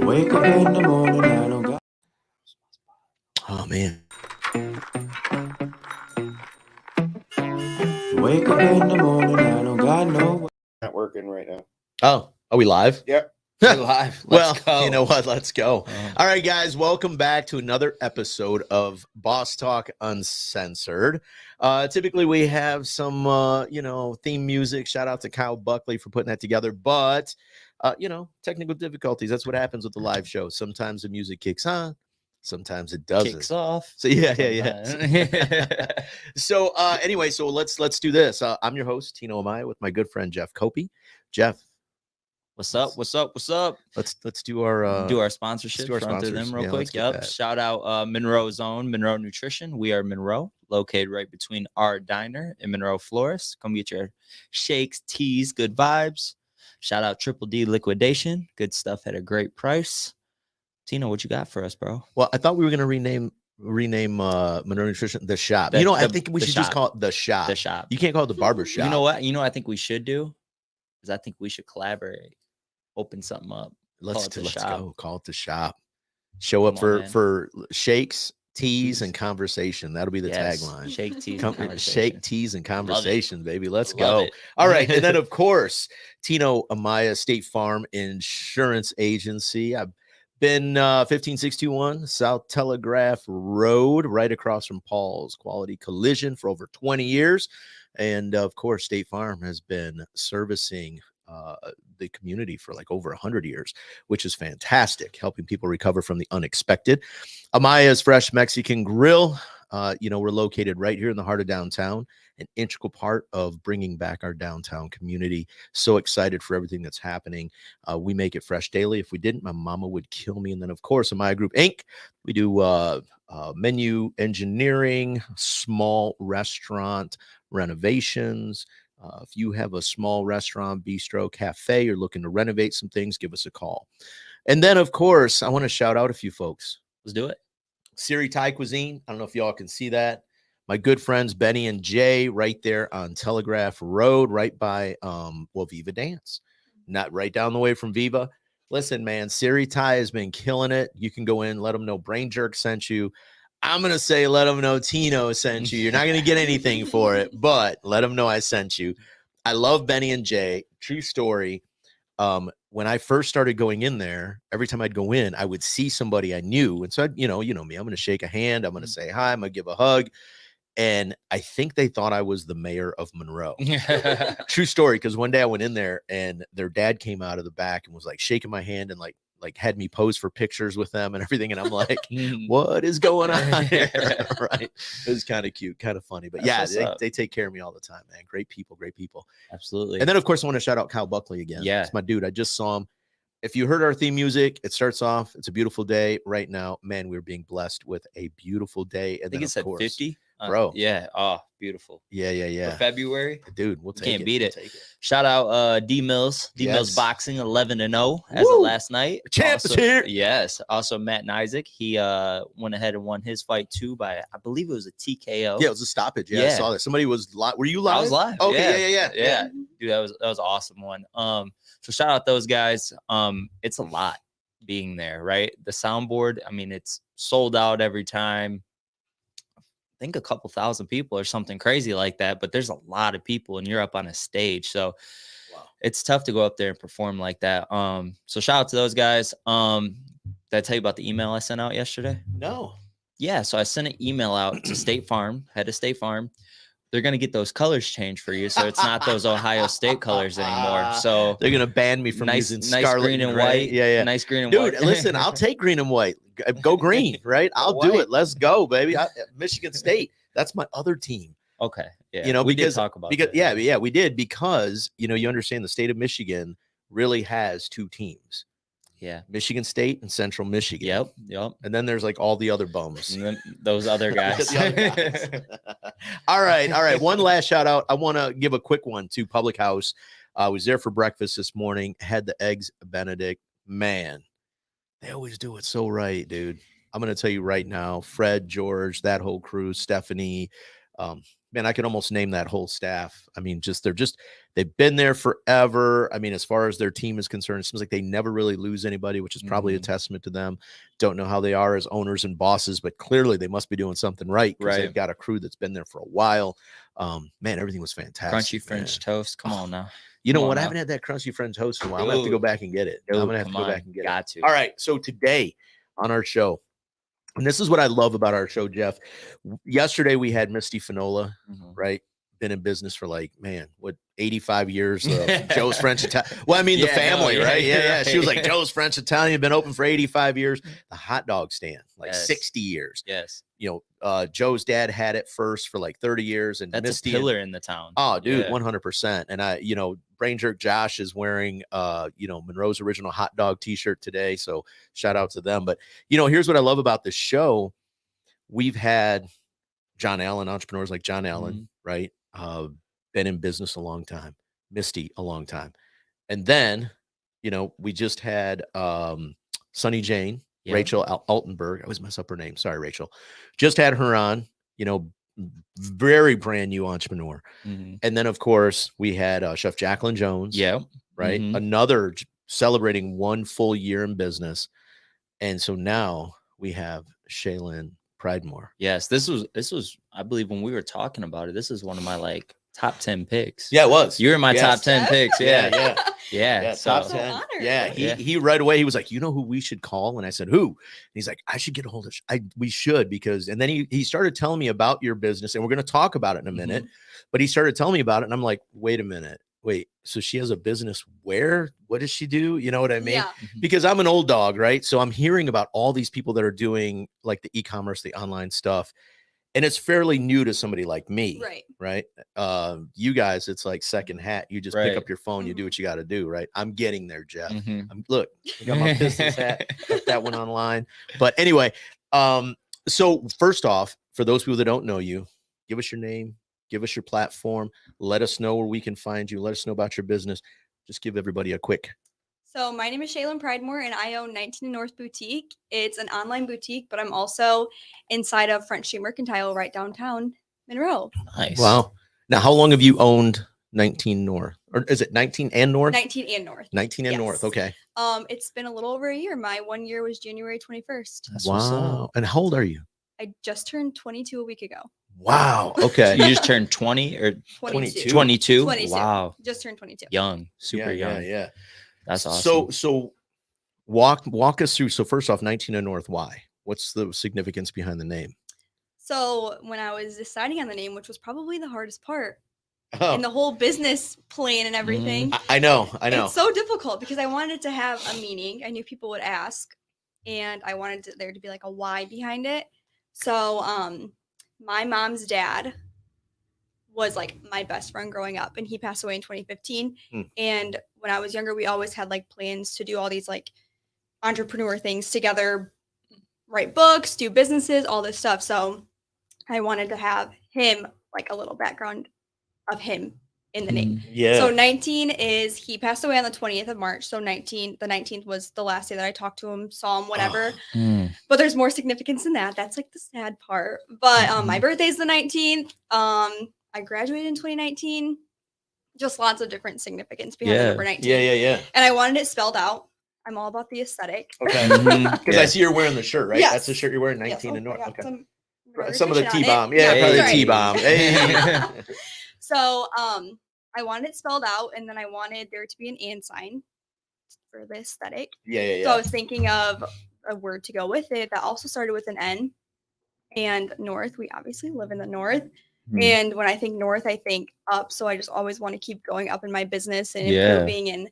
Wake up in the morning, I don't got. Oh man. Wake up in the morning, I don't got no. Not working right now. Oh, are we live? Yep. We're live. Well, Let's go. you know what? Let's go. Uh-huh. All right, guys, welcome back to another episode of Boss Talk Uncensored. Typically, we have some, theme music. Shout out to Kyle Buckley for putting that together. But, technical difficulties. That's what happens with the live show. Sometimes the music kicks on. Sometimes it doesn't. Kicks off. So yeah. So anyway, so let's do this. I'm your host, Tino and Amaya, with my good friend Jeff Copi. Jeff, What's up? let's do our Sponsorship. do our Run through sponsors. them real Yeah, quick. let's get Yep. that. Shout out Monroe's own Monroe Nutrition. We are Monroe, located right between our diner and Monroe Florist. Come get your shakes, teas, good vibes. Shout out Triple D Liquidation. Good stuff at a great price. Tino, what you got for us, bro? Well, I thought we were gonna rename Monroe Nutrition the shop. The- I the- think we the should just shop. call it the shop. The shop. You can't call it the barber shop. You know what? I think we should do is I think we should collaborate, open something up. Let's Call it the let's shop. go. Call it the shop. Show up Come on, for shakes, teas, and conversation. That'll be the Yes. tagline. Shake teas. Come, and conversation. shake, teas, and conversation, baby. Let's Love go. it. All right. And then, of course, Tino Amaya, State Farm Insurance Agency. I've been 15621 South Telegraph Road, right across from Paul's Quality Collision for over 20 years. And, of course, State Farm has been servicing the community for like over 100 years, which is fantastic, helping people recover from the unexpected. Amaya's Fresh Mexican Grill. We're located right here in the heart of downtown, an integral part of bringing back our downtown community. So excited for everything that's happening. We make it fresh daily. If we didn't, my mama would kill me. And then, of course, Amaya Group Inc., we do menu engineering, small restaurant renovations. If you have a small restaurant, bistro, cafe, you're looking to renovate some things, give us a call. And then, of course, I want to shout out a few folks. Let's do it. Siri Thai Cuisine. I don't know if y'all can see that. My good friends Benny and Jay, right there on Telegraph Road, right by Viva Dance, not right down the way from Viva. Listen, man, Siri Thai has been killing it. You can go in, let them know Brain Jerk sent you. I'm going to say let them know Tino sent you. You're not going to get anything for it, but let them know I sent you. I love Benny and Jay. True story. When I first started going in there, every time I'd go in, I would see somebody I knew. And so, you know me, I'm going to shake a hand. I'm going to say hi. I'm going to give a hug. And I think they thought I was the mayor of Monroe. True story. Because one day I went in there and their dad came out of the back and was like shaking my hand and like had me pose for pictures with them and everything. And I'm like, what is going on here? Right. It was kind of cute, kind of funny. But That's yeah, they take care of me all the time, man. Great people. Absolutely. And then, of course, I want to shout out Kyle Buckley again. Yeah. It's my dude. I just saw him. If you heard our theme music, it starts off, it's a beautiful day right now. Man, we're being blessed with a beautiful day. And I think then, it said of course, 50. Bro. Yeah. Oh, beautiful. Yeah. For February. Dude, we'll take it. Can't beat it. We'll take it. Shout out D Mills. D Mills Yes. Boxing 11-0 as Woo! of last night. Champ is Also- here. Yes. Also Matt and Isaac. He went ahead and won his fight too by I believe it was a TKO. Yeah, it was a stoppage. Yeah, I Yeah. saw that. Somebody was live. Were you live? I was live. Okay, Yeah. Dude, that was an awesome one. So shout out those guys. It's a lot being there, right? The soundboard, I mean, it's sold out every time. I think a couple thousand people or something crazy like that, but there's a lot of people and you're up on a stage. So Wow. It's tough to go up there and perform like that. So shout out to those guys. Did I tell you about the email I sent out yesterday? No. Yeah. So I sent an email out to State Farm, head of State Farm. They're going to get those colors changed for you. So it's not those Ohio State colors anymore. So They're going to ban me from nice using scarlet green and gray. white. Yeah. Nice green and Dude, white. listen, I'll take green and white. Go green, right? I'll do White. it. Let's go, baby. Michigan State. That's my other team. Okay. Yeah. You know, we because- did talk about Because that. yeah, we did because you understand the state of Michigan really has two teams. Yeah. Michigan State and Central Michigan. Yep. And then there's like all the other bums. And then those other guys. The other guys. All right. One last shout out. I want to give a quick one to Public House. I was there for breakfast this morning, had the eggs Benedict. Man, they always do it so right, dude. I'm going to tell you right now, Fred, George, that whole crew, Stephanie, man, I can almost name that whole staff. I mean, they've been there forever. I mean, as far as their team is concerned, it seems like they never really lose anybody, which is probably a testament to them. Don't know how they are as owners and bosses, but clearly they must be doing something right because they've got a crew that's been there for a while. Man, everything was fantastic. Crunchy French toast. Come on now. You know what? I haven't had that crunchy French toast in a while. I'm gonna have to go back and get it. I'm gonna have to go back and get it. All right. So today on our show, and this is what I love about our show, Jeff. Yesterday we had Misty Finola, right? Been in business for 85 years. Joe's French Italian. Well, I mean, the family, right? Yeah. She was like, Joe's French Italian, been open for 85 years. The hot dog stand, 60 years. Yes. Joe's dad had it first for 30 years. And that's Misty a pillar in the town. Oh, dude, 100%. And Brain Jerk Josh is wearing, Monroe's original hot dog t-shirt today. So shout out to them. But, here's what I love about this show. We've had John Allen, entrepreneurs like John Allen, right? Been in business a long time. Misty, a long time. And then, we just had Sunny Jane, Rachel Altenberg. I always mess up her name. Sorry, Rachel. Just had her on, very brand new entrepreneur. And then, of course, we had Chef Jacqueline Jones. Yeah. Right. Another celebrating 1 full year in business. And so now we have Shaelynn Pridemore. Yes. This was, I believe when we were talking about it, this is one of my top 10 picks. Yeah, it was. You were in my top 10 picks. Yeah. Top 10. Yeah. He right away, he was like, you know who we should call? And I said, who? And he's like, I should get a hold of, we should, because, and then he started telling me about your business, and we're going to talk about it in a minute, but he started telling me about it. And I'm like, wait a minute. Wait, so she has a business where? What does she do? You know what I mean? Yeah. Because I'm an old dog, right? So I'm hearing about all these people that are doing the e-commerce, the online stuff. And it's fairly new to somebody like me, right? You guys, it's like second hat. You just pick up your phone, you do what you got to do, right? I'm getting there, Jeff. Look, I got my business hat, got that one online. But anyway, so first off, for those people that don't know you, give us your name, give us your platform, let us know where we can find you, let us know about your business. Just give everybody a quick. So my name is Shaelynn Pridemore, and I own 19 and North Boutique. It's an online boutique, but I'm also inside of French Street Mercantile right downtown Monroe. Nice. Wow. Now, how long have you owned 19 North? Or is it 19 and North? 19 and North. 19 and North. Okay. It's been a little over a year. My 1 year was January 21st. That's wow. And how old are you? I just turned 22 a week ago. Wow. Okay. You just turned 20 or 22? 22? 22. Wow. Just turned 22. Young. Super young. Yeah. That's awesome. So walk us through. So first off, 19 and North, why? What's the significance behind the name? So when I was deciding on the name, which was probably the hardest part in the whole business plan and everything. I know. It's so difficult because I wanted it to have a meaning. I knew people would ask, and I wanted there to be a why behind it. So my mom's dad was my best friend growing up, and he passed away in 2015. And when I was younger, we always had plans to do all these entrepreneur things together, write books, do businesses, all this stuff. So I wanted to have him a little background of him in the name. Yeah. So 19 is, he passed away on the 20th of March. So the 19th was the last day that I talked to him, saw him, whatever. But there's more significance in that. That's the sad part. But my birthday's the 19th. I graduated in 2019. Just lots of different significance behind the number 19. Yeah. And I wanted it spelled out. I'm all about the aesthetic. Okay. Because I see you're wearing the shirt, right? Yes. That's the shirt you're wearing, 19 and North. Okay. Some of the T-bomb. Yeah, probably the T-bomb. Hey. So I wanted it spelled out, and then I wanted there to be an and sign for the aesthetic. Yeah. So I was thinking of a word to go with it that also started with an N. And North, we obviously live in the North. And when I think North, I think up. So I just always want to keep going up in my business and improving. And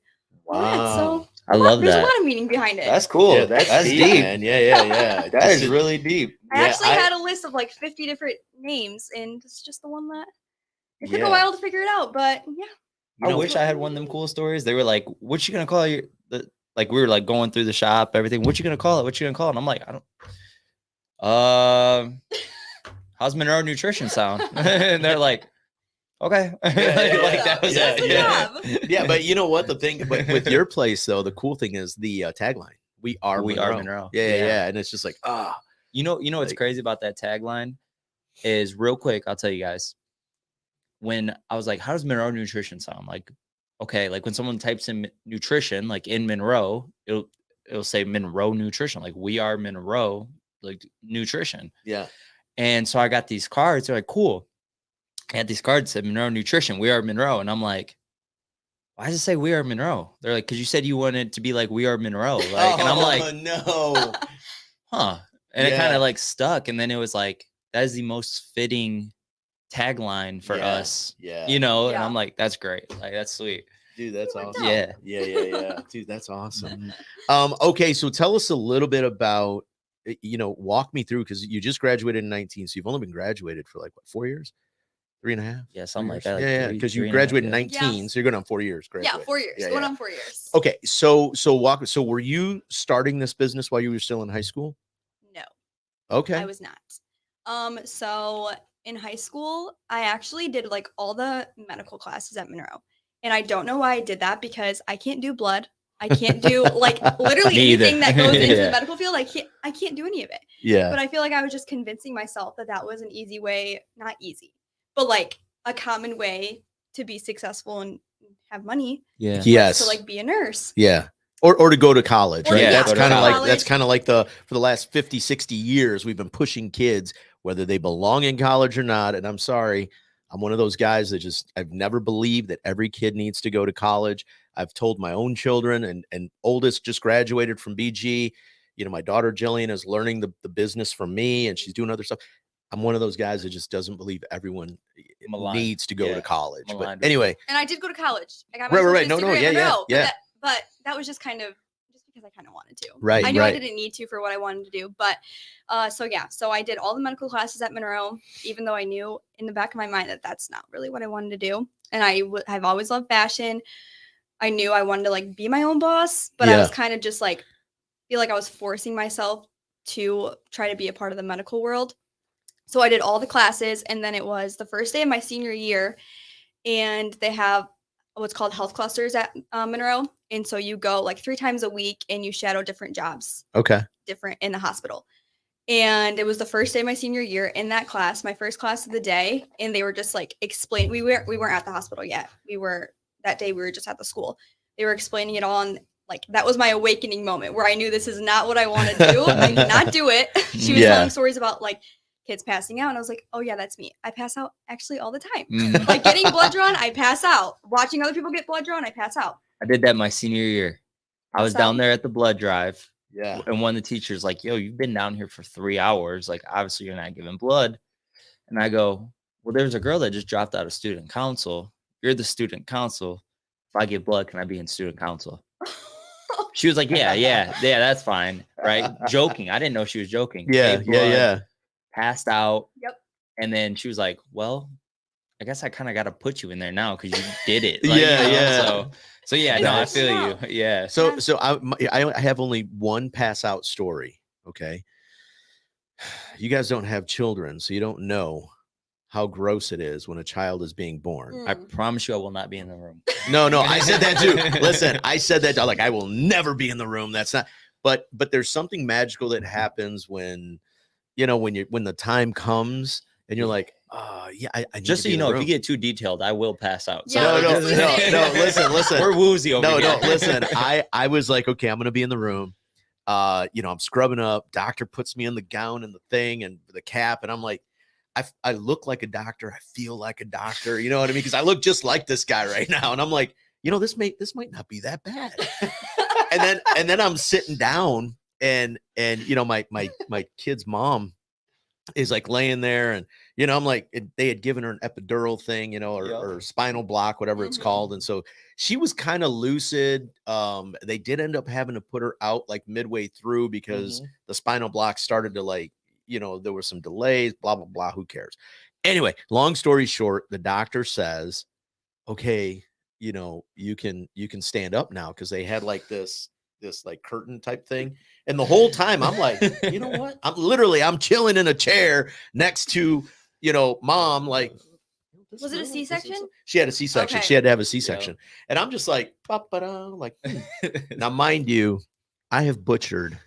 so I love there's that. a lot of meaning behind it. That's cool. Yeah, that's deep. Man. Yeah. That is really deep. I actually had a list of 50 different names, and it's just the one that it took a while to figure it out. But I wish I had one of them cool stories. They were like, "What you gonna call your?" We were going through the shop, everything. What you gonna call it? What you gonna call it? And I'm like, I don't. How's Monroe Nutrition sound? And they're like, okay. That was it. Yeah, but you know what? The thing with your place, though, the cool thing is the tagline. We are Monroe. Yeah. And it's just you know what's crazy about that tagline is, real quick, I'll tell you guys. when I was like, how does Monroe nutrition sound? Like, okay, like when someone types in nutrition, like in Monroe, it'll say Monroe nutrition. Like we are Monroe, like nutrition. Yeah. And so I got these cards. They're like, cool. I had these cards that said Monroe nutrition. We are Monroe. And I'm like, why does it say we are Monroe? They're like, because you said you wanted to be like we are Monroe. Like, and I'm like, no. huh. And it Yeah. kind of like stuck. And then it was like, that is the most fitting tagline for Yeah. us. Yeah. You know, and Yeah. I'm like, that's great. Like, that's sweet. Dude, that's It worked awesome. out. Yeah. Yeah. Dude, that's awesome. Okay, so tell us a little bit about, walk me through, because you just graduated in 19, so you've only been graduated for like what, 4 years? 3.5? Yeah, something like 4 that. years? Like Yeah, three- because you 3.5, graduated in yeah. 19, Yeah. so you're going on 4 years. Yeah, Graduate. 4 years. Yeah, Going yeah. on 4 years. Okay, so were you starting this business while you were still in high school? No, Okay. I was not. So in high school, I actually did like all the medical classes at Monroe. And I don't know why I did that, because I can't do blood. I can't do like literally Me either. anything that goes into Yeah. the medical field. I can't do any of it. Yeah. But I feel like I was just convincing myself that that was an easy way, not easy, but like a common way to be successful and have money. Yeah. Yes. To like be a nurse. Yeah. Or to go to college, Or right? yeah, That's go to kind of like college. for the last 50, 60 years, we've been pushing kids, whether they belong in college or not. And I'm sorry, I'm one of those guys that I've never believed that every kid needs to go to college. I've told my own children, and oldest just graduated from BG. My daughter Jillian is learning the business from me, and she's doing other stuff. I'm one of those guys that just doesn't believe everyone Maligned. needs to go Yeah. to college. Maligned But anyway, And I did go to college. I got my Right. associate's No, degree at yeah. Monroe, But that was just kind of just because I kind of wanted to. Right, I knew right. I didn't need to for what I wanted to do. But so I did all the medical classes at Monroe, even though I knew in the back of my mind that that's not really what I wanted to do. And I've always loved fashion. I knew I wanted to like be my own boss, but I was kind of just like, feel like I was forcing myself to try to be a part of the medical world. So I did all the classes, and then it was the first day of my senior year, and they have what's called health clusters at Monroe. And so you go like 3 times a week and you shadow different jobs, okay. different in the hospital. And it was the first day of my senior year in that class, my first class of the day. And they were just like explaining, we weren't at the hospital yet. That day we were just at the school. They were explaining it all. And like, that was my awakening moment where I knew this is not what I want to do. I did not do it. She was telling stories about like kids passing out. And I was like, oh yeah, that's me. I pass out actually all the time. Like getting blood drawn, I pass out. Watching other people get blood drawn, I pass out. I did that my senior year. I was down there at the blood drive. Yeah. And one of the teachers like, yo, you've been down here for 3 hours. Like, obviously you're not giving blood. And I go, well, there's a girl that just dropped out of student council. You're the student council. If I give blood, can I be in student council? She was like, yeah, that's fine. Right. Joking. I didn't know she was joking. Yeah. Gave blood, Yeah. Passed out. Yep. And then she was like, well, I guess I kind of got to put you in there now because you did it. So yeah, no, I feel you. Yeah. So I have only one pass out story. Okay. You guys don't have children, so you don't know how gross it is when a child is being born. I promise you I will not be in the room. No, I said that too. Listen, I said that like I will never be in the room. That's not. But there's something magical that happens when the time comes and you're like, yeah, I need just to so be you in the know, if room. you get too detailed, I will pass out. Yeah. No, listen. We're woozy over here. No, listen. I was like, okay, I'm gonna be in the room. I'm scrubbing up. Doctor puts me in the gown and the thing and the cap, and I'm like, I look like a doctor. I feel like a doctor. You know what I mean? Because I look just like this guy right now, and I'm like, this might not be that bad. and then I'm sitting down, and my kid's mom is like laying there, and I'm like, they had given her an epidural thing, or spinal block, whatever it's called, and so she was kind of lucid. They did end up having to put her out like midway through because the spinal block started to there were some delays, blah blah blah. Who cares? Anyway, long story short, the doctor says, okay, you can stand up now, because they had like this like curtain type thing. And the whole time I'm like, you know what? I'm chilling in a chair next to, mom. Like, was it a C-section? She had a C-section. Okay. She had to have a C-section. And I'm just like, like, now mind you, I have butchered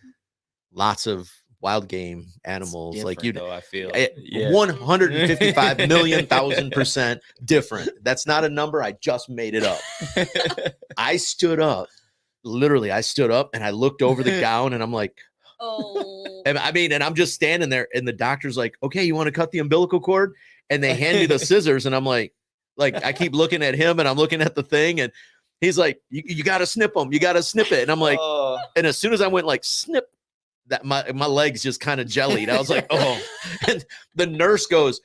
lots of wild game animals, like you though, I feel 155 million thousand% different. That's not a number. I just made it up. I stood up, literally. I stood up and I looked over the gown and I'm like, Oh. and I mean, and I'm just standing there and the doctor's like, okay, you want to cut the umbilical cord? And they hand me the scissors and I'm like, I keep looking at him and I'm looking at the thing and he's like, you got to snip them. You got to snip it. And I'm like, and as soon as I went like snip, that my legs just kind of jellied. I was like, oh, and the nurse goes,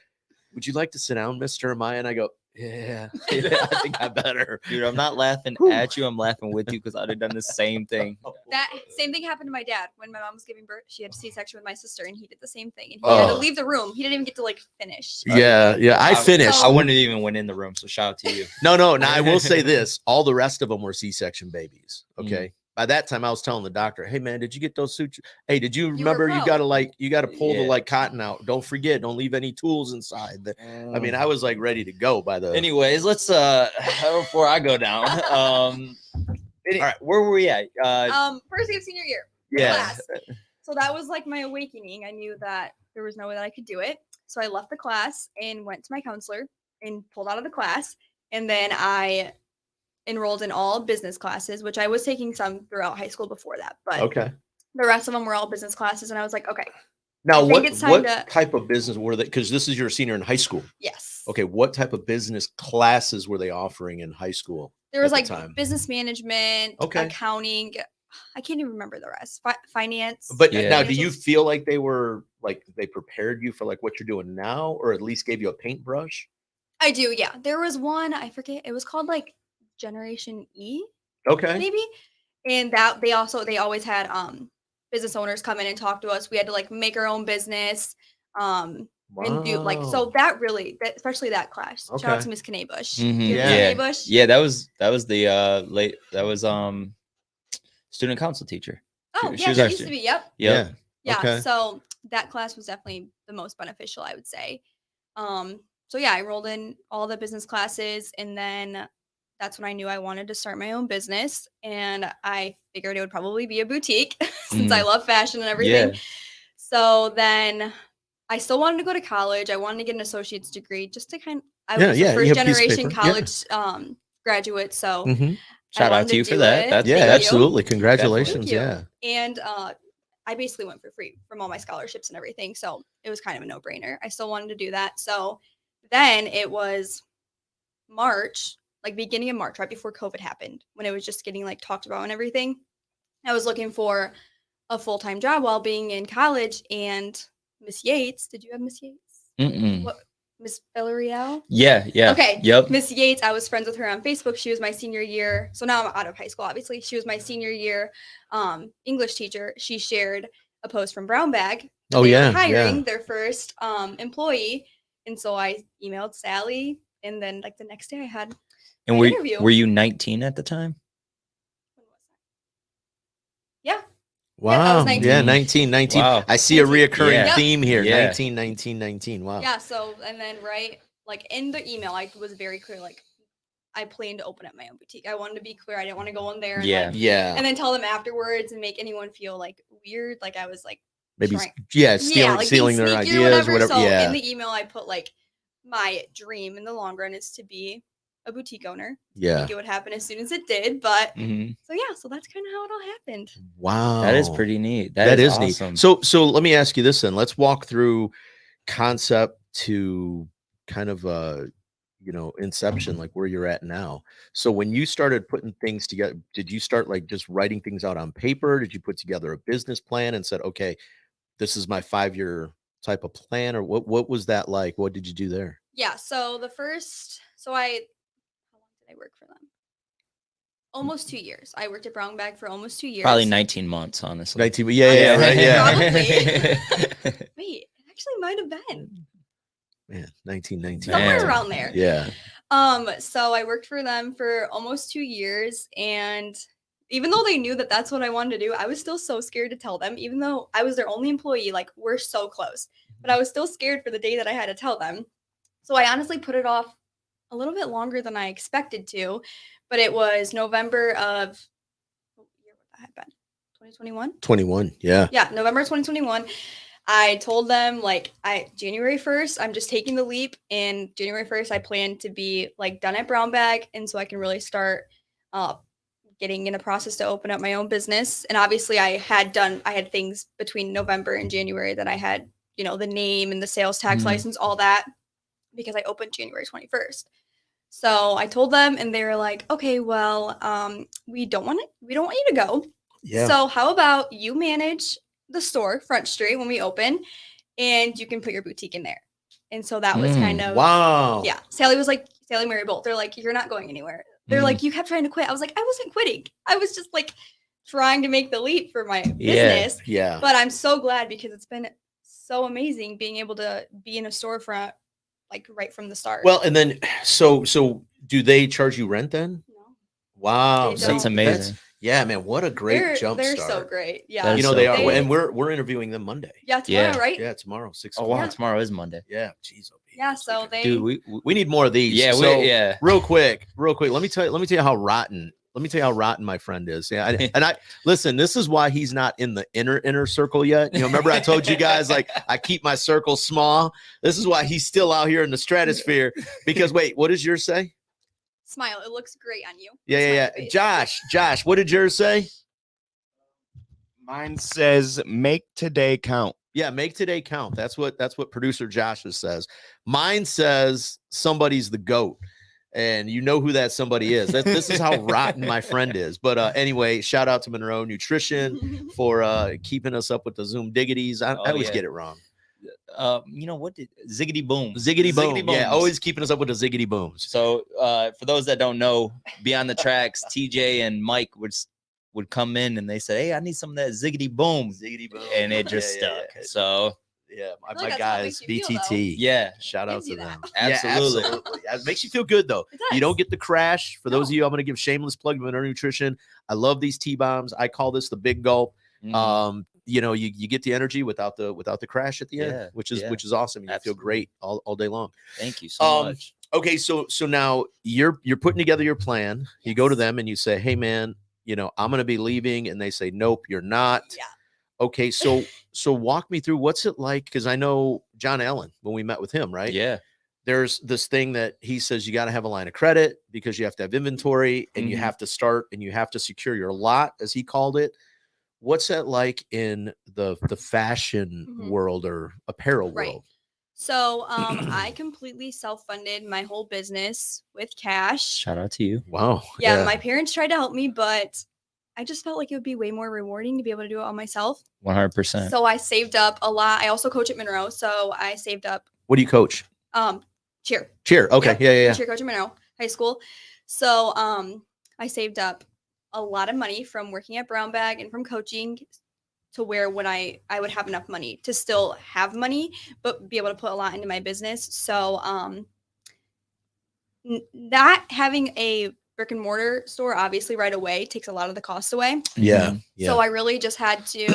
would you like to sit down, Mr. Amaya? And I go, yeah, I think I better. Dude, I'm not laughing at you. I'm laughing with you because I'd have done the same thing. That same thing happened to my dad when my mom was giving birth. She had a C-section with my sister, and he did the same thing. And he had to leave the room. He didn't even get to like finish. Yeah, I finished. I wouldn't have even went in the room. So shout out to you. No. Now I will say this: all the rest of them were C-section babies. Okay. By that time, I was telling the doctor, "Hey, man, did you get those sutures? Hey, did you remember you gotta pull the like cotton out? Don't forget, don't leave any tools inside." I mean, I was like ready to go by the. Anyways, let's before I go down. All right, where were we at? First day of senior year. Yeah. Class. So that was like my awakening. I knew that there was no way that I could do it. So I left the class and went to my counselor and pulled out of the class. And then I enrolled in all business classes, which I was taking some throughout high school before that, but Okay. the rest of them were all business classes. And I was like, okay. Now, I think it's time what to- type of business were they? Because this is your senior in high school. Yes. Okay, what type of business classes were they offering in high school? There was at like the time? business management, Okay. accounting. I can't even remember the rest. Finance. But Yeah. now, do you feel like they were like they prepared you for like what you're doing now, or at least gave you a paintbrush? I do, yeah. There was one, I forget, it was called like Generation E, Okay. maybe. And that they always had business owners come in and talk to us. We had to like make our own business. And do like so that really especially that class. Shout out to Miss Knabush. Mhm. Yeah, that was the student council teacher. Oh, She yeah, was she our used to be. Yep. Yeah. Yeah. Okay. So that class was definitely the most beneficial, I would say. So yeah, I enrolled in all the business classes, and then that's when I knew I wanted to start my own business. And I figured it would probably be a boutique since I love fashion and everything. Yeah. So then I still wanted to go to college. I wanted to get an associate's degree just to I was you a first have a piece of generation paper. college graduate. So Shout out to you for that. That's yeah, Thank you. absolutely. Congratulations. Thank you. Yeah. And I basically went for free from all my scholarships and everything. So it was kind of a no-brainer. I still wanted to do that. So then it was March, like beginning of March, right before COVID happened, when it was just getting like talked about and everything. I was looking for a full-time job while being in college, and Miss Yates, did you have Miss Yates? What, Miss Villarreal? Yeah. Okay. Yep. Miss Yates, I was friends with her on Facebook. She was my senior year. So now I'm out of high school, obviously. She was my senior year English teacher. She shared a post from Brown Bag. Oh, They yeah. were hiring their first employee. And so I emailed Sally. And then like the next day I had And my interview. were you 19 at the time? When was that? Yeah. Wow. Yeah, I was 19. Yeah, 19. Wow. I see a 19. reoccurring Yeah. theme here. Yeah. 19. Wow. Yeah. So, and then right, like in the email, I was very clear, like I planned to open up my own boutique. I wanted to be clear. I didn't want to go in there and Yeah. like, Yeah. and then tell them afterwards and make anyone feel like weird. Like I was like, Maybe trying- stealing their being sneaky ideas, or whatever. So Yeah. in the email, I put like my dream in the long run is to be a boutique owner. I Yeah. think it would happen as soon as it did, but Mhm. so yeah, so that's kind of how it all happened. Wow. That is pretty neat. That is awesome. neat. So let me ask you this then. Let's walk through concept to kind of inception, like where you're at now. So when you started putting things together, did you start like just writing things out on paper? Did you put together a business plan and said, okay, this is my 5-year type of plan, or what was that like? What did you do there? Yeah. So how long did I work for them? Almost 2 years. I worked at Brown Bag for almost 2 years. Probably 19 months, honestly. 19. Yeah, right. Yeah. Probably. Wait, it actually might have been Man, 19. somewhere Man. around there. Yeah. So I worked for them for almost 2 years, and even though they knew that that's what I wanted to do, I was still so scared to tell them, even though I was their only employee. Like we're so close, but I was still scared for the day that I had to tell them. So I honestly put it off a little bit longer than I expected to, but it was November of what year would that have been? 2021. 21. Yeah. Yeah, November 2021. I told them like January 1st, I'm just taking the leap, and January 1st, I plan to be like done at Brown Bag, and so I can really start getting in a process to open up my own business. And obviously, I had things between November and January that I had, the name and the sales tax license, all that, because I opened January 21st. So I told them, and they were like, "Okay, well, we don't want you to go. Yeah. So how about you manage the store, Front Street, when we open, and you can put your boutique in there." And so that was kind of Wow. Yeah. Sally Mary Bolt. They're like, "You're not going anywhere." They're like, "You kept trying to quit." I was like, "I wasn't quitting. I was just like trying to make the leap for my business." Yeah. But I'm so glad, because it's been so amazing being able to be in a storefront like right from the start. Well, and then so do they charge you rent then? No. Wow. They See, That's don't. amazing. yeah, man, what a great jump They're start. so great. Yeah. That You is know so they are, cool. and we're interviewing them Monday. Yeah, tomorrow, Yeah. right? Yeah, tomorrow 6 Oh o'clock. wow, Yeah. tomorrow is Monday. Yeah, jeez. Yeah, so they Dude, We need more of these. yeah, So, yeah. real quick. Let me tell you how rotten. Let me tell you how rotten my friend is. Yeah, and I listen. This is why he's not in the inner circle yet. Remember I told you guys like I keep my circle small. This is why he's still out here in the stratosphere. Because wait, what does yours say? smile. It looks great on you. Yeah. Smiley face. Josh, what did yours say? Mine says make today count. Yeah, make today count. That's what producer Joshua says. Mine says somebody's the GOAT. And you know who that somebody is. This is how rotten my friend is. But anyway, shout out to Monroe Nutrition for keeping us up with the Zoom diggities. I always get it wrong. What did Ziggity Boom? Ziggity boom. Yeah, Booms. always keeping us up with the ziggity booms. So for those that don't know, Beyond the Tracks, TJ and Mike would come in and they said, "Hey, I need some of that Ziggity Boom," Ziggity boom. and it just stuck. So Yeah, I feel my like that's how it guys, makes you feel, BTT. yeah, Shout out Gives to you that. them. Absolutely. Yeah, absolutely. It makes you feel good though. It You does. don't get the crash. For those of No. you, I'm going to give shameless plug to Monroe Nutrition. I love these T-bombs. I call this the big gulp. You get the energy without the crash at the end, Yeah, which is yeah. awesome. You Absolutely. feel great all day long. Thank you so much. Okay, so now you're putting together your plan. You go to them and you say, "Hey man, I'm going to be leaving," and they say, "Nope, you're not." Yeah. Okay, so walk me through what's it like, because I know John Allen when we met with him, right? Yeah, There's this thing that he says you got to have a line of credit because you have to have inventory and you Mhm. have to start and you have to secure your lot, as he called it. What's that like in the fashion Mhm. world or apparel Right. world? So I completely self-funded my whole business with cash. shout out to you. Wow. Yeah, my parents tried to help me, but I just felt like it would be way more rewarding to be able to do it all myself. 100%. So I saved up a lot. I also coach at Monroe, so I saved up What do you coach? cheer. Cheer. Okay. Yep, Yeah. cheer coach at Monroe High School. So I saved up a lot of money from working at Brown Bag and from coaching to where when I would have enough money to still have money, but be able to put a lot into my business. So not having a brick and mortar store obviously right away takes a lot of the cost away. Yeah. Mhm. Yeah. So I really just had to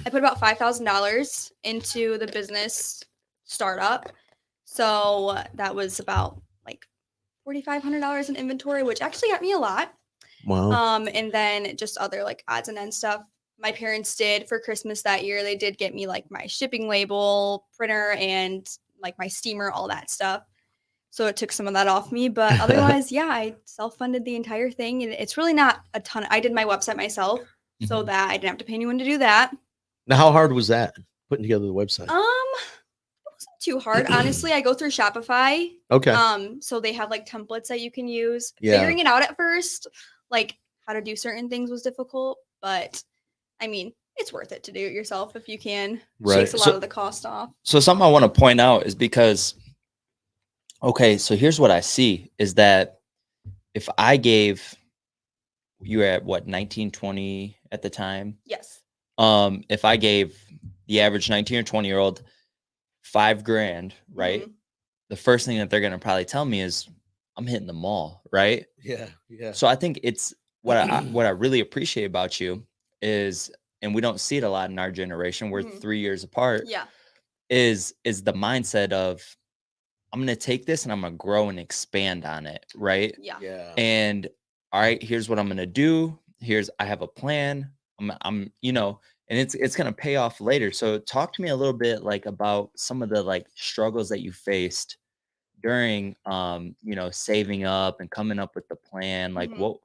I put about $5,000 into the business startup. So that was about like $4,500 in inventory, which actually got me a lot. Wow. And then just other like odds and ends stuff. My parents did for Christmas that year. They did get me like my shipping label, printer, and like my steamer, all that stuff. So it took some of that off me. But otherwise, yeah, I self-funded the entire thing. And it's really not a ton. I did my website myself so Mhm. that I didn't have to pay anyone to do that. Now, how hard was that putting together the website? It wasn't too hard. Honestly, I go through Shopify. Okay. So they have like templates that you can use. Yeah. Figuring it out at first, like how to do certain things was difficult, but I mean, it's worth it to do it yourself if you can. Right. Takes a lot So- of the cost off. So something I want to point out is because, okay, so here's what I see is that if I gave, you were at what, 19, 20 at the time? Yes. If I gave the average 19 or 20-year-old $5,000, right? Mhm. The first thing that they're going to probably tell me is I'm hitting the mall, right? Yeah. Yeah. So I think it's what I really appreciate about you is, and we don't see it a lot in our generation, we're Mhm. 3 years apart, Yeah. is the mindset of I'm going to take this and I'm going to grow and expand on it, right? Yeah. Yeah. And all right, here's what I'm going to do. I have a plan. I'm and it's gonna pay off later. So talk to me a little bit like about some of the like struggles that you faced during saving up and coming up with the plan. Like Mhm. what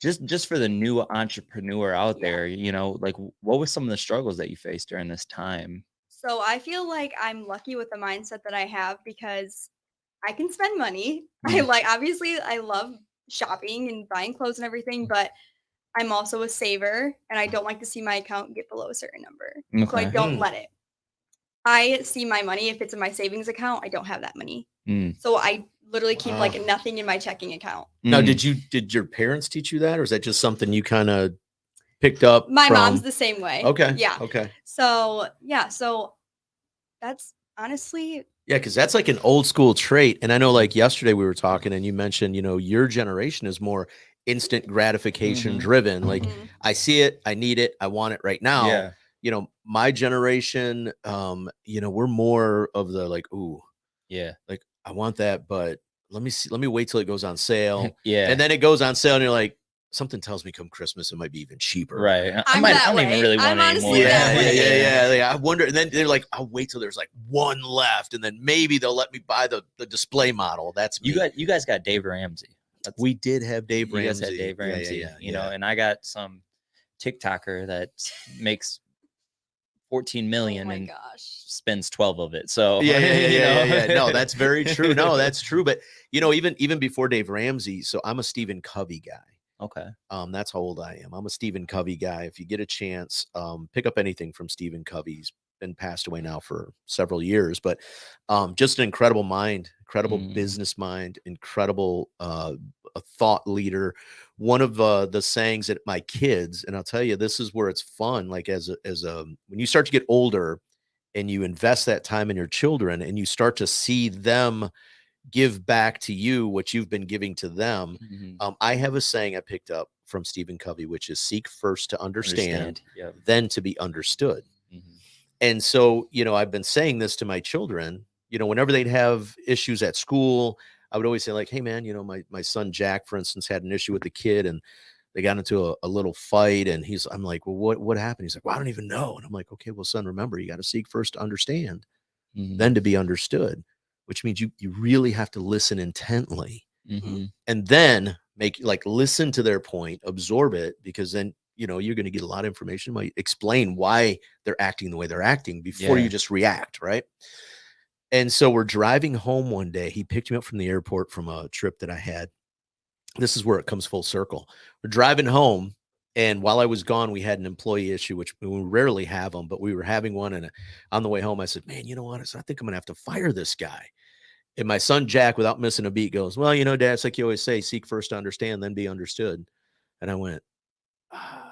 just for the new entrepreneur out Yeah. there, like what were some of the struggles that you faced during this time? So I feel like I'm lucky with the mindset that I have because I can spend money. I Mm. obviously I love shopping and buying clothes and everything, but I'm also a saver and I don't like to see my account get below a certain number. So I Okay. don't Mm. let it. I see my money. If it's in my savings account, I don't have that money. Mm. So I literally keep Wow. like nothing in my checking account. Now, Mm. did your parents teach you that, or is that just something you kind of picked up My mom's from? the same way. Okay. Yeah. Okay. So yeah, so that's honestly Yeah, because that's like an old school trait. And I know like yesterday we were talking and you mentioned, your generation is more instant gratification Mhm. driven. Like mhm, I see it, I need it, I want it right now. Yeah. My generation, we're more of the like, ooh, Yeah. like I want that, but let me wait till it goes on sale. Yeah. And then it goes on sale and you're like, something tells me come Christmas, it might be even cheaper. Right. I I'm might. that I don't even way. really I'm want honestly anymore. that Yeah, way. yeah. I wonder. And then they're like, I'll wait till there's like one left, and then maybe they'll let me buy the display model. That's me. You guys got Dave Ramsey. That's, We did have Dave you guys Ramsey. had Dave Ramsey. Yeah. And I got some TikToker that makes 14 Oh million my and gosh. spends 12 of it. So Yeah. No, that's very true. No, that's true. But even before Dave Ramsey, so I'm a Stephen Covey guy. Okay. That's how old I am. I'm a Stephen Covey guy. If you get a chance, pick up anything from Stephen Covey. He's been passed away now for several years, but just an incredible mind, incredible Mm. business mind, incredible a thought leader. One of the sayings that my kids, and I'll tell you, this is where it's fun. Like as a when you start to get older and you invest that time in your children and you start to see them give back to you what you've been giving to them. Mhm. I have a saying I picked up from Stephen Covey, which is seek first to understand. Yep. Then to be understood. Mhm. And so, I've been saying this to my children, whenever they'd have issues at school, I would always say like, hey man, my son, Jack, for instance, had an issue with the kid and they got into a little fight and I'm like, well, what happened? He's like, well, I don't even know. And I'm like, okay, well, son, remember, you got to seek first to understand, Mhm. then to be understood, which means you really have to listen intently Mhm. and then listen to their point, absorb it, because then you're going to get a lot of information, might explain why they're acting the way they're acting before you Yeah. just react, right? And so we're driving home one day. He picked me up from the airport from a trip that I had. This is where it comes full circle. We're driving home, and while I was gone, we had an employee issue, which we rarely have them, but we were having one. And on the way home, I said, man, you know what? I think I'm going to have to fire this guy. And my son, Jack, without missing a beat, goes, well, Dad, it's like you always say, seek first to understand, then be understood. And I went, ah.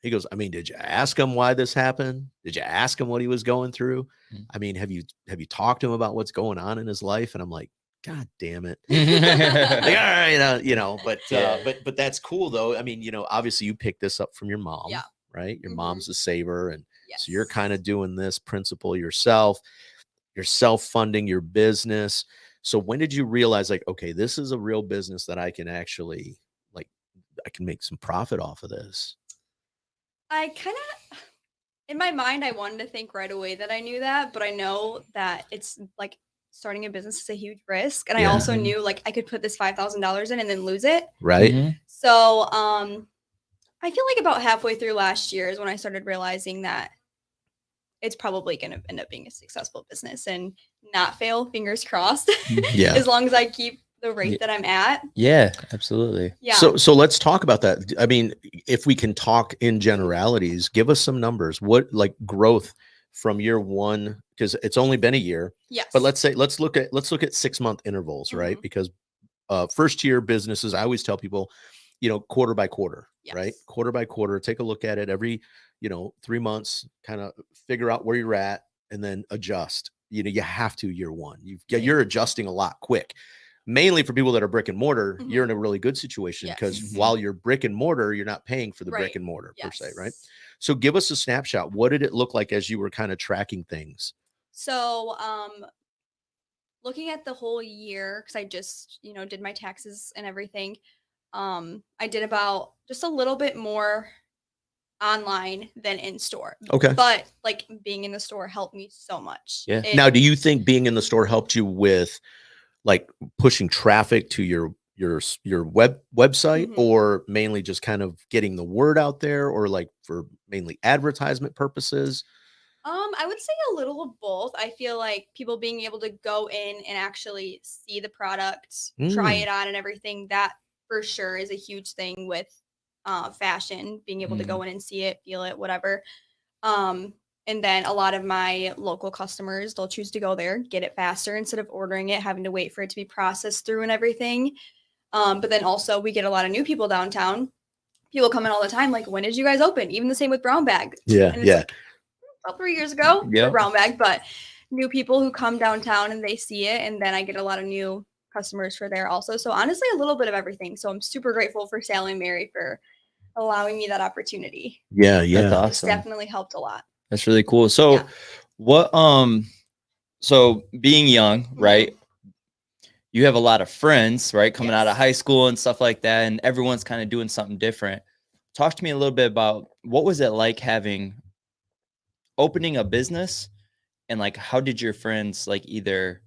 He goes, I mean, did you ask him why this happened? Did you ask him what he was going through? Mm. I mean, have you talked to him about what's going on in his life? And I'm like, God damn it. Like, all right, but Yeah. but that's cool though. I mean, obviously you picked this up from your mom, Yeah. right? Your Mhm. mom's a saver. And so you're Yes. kind of doing this principle yourself. You're self-funding your business. So when did you realize like, okay, this is a real business that I can actually I can make some profit off of this? I kind of, in my mind, I wanted to think right away that I knew that, but I know that it's like starting a business is a huge risk. And I Yeah. also Mhm. knew like I could put this $5,000 in and then lose it. Right. Mhm. So I feel like about halfway through last year is when I started realizing that it's probably going to end up being a successful business and not fail, fingers crossed, Yeah. as long as I keep the rate Yeah. that I'm at. Yeah, absolutely. Yeah. So let's talk about that. I mean, if we can talk in generalities, give us some numbers. What like growth from year one, because it's only been a year, yes. but let's look at 6-month intervals, right? Mhm. Because first year businesses, I always tell people, quarter by quarter, right? Yes. Quarter by quarter, take a look at it every, 3 months, kind of figure out where you're at and then adjust. You have to year one. You're adjusting a lot quick. Mainly for people that are brick and mortar, you're in a really good situation because Yes. while you're brick and mortar, you're not paying for the brick Right. and mortar per se, right? Yes. So give us a snapshot. What did it look like as you were kind of tracking things? So, looking at the whole year, because I just, did my taxes and everything, I did about just a little bit more online than in store. Okay. But like being in the store helped me so much. Yeah. Now, do you think being in the store helped you with like pushing traffic to your website, Mhm. or mainly just kind of getting the word out there, or like for mainly advertisement purposes? I would say a little of both. I feel like people being able to go in and actually see the product, try Mm. it on and everything, that for sure is a huge thing with fashion, being able to go in and see it, feel it, whatever. And then a lot of my local customers, they'll choose to go there, get it faster instead of ordering it, having to wait for it to be processed through and everything. But then also we get a lot of new people downtown. People come in all the time, like, when did you guys open? Even the same with Brown Bag. Yeah, And it's like, about 3 years ago for Yep. Brown Bag, but new people who come downtown and they see it, and then I get a lot of new customers for there also. So honestly, a little bit of everything. So I'm super grateful for Sally and Mary for allowing me that opportunity. yeah, That's yeah. It's awesome. definitely helped a lot. That's really cool. So Yeah. what so being young, right? You have a lot of friends, right? Coming out of Yes. high school and stuff like that, and everyone's kind of doing something different. Talk to me a little bit about what was it like opening a business, and like how did your friends, like either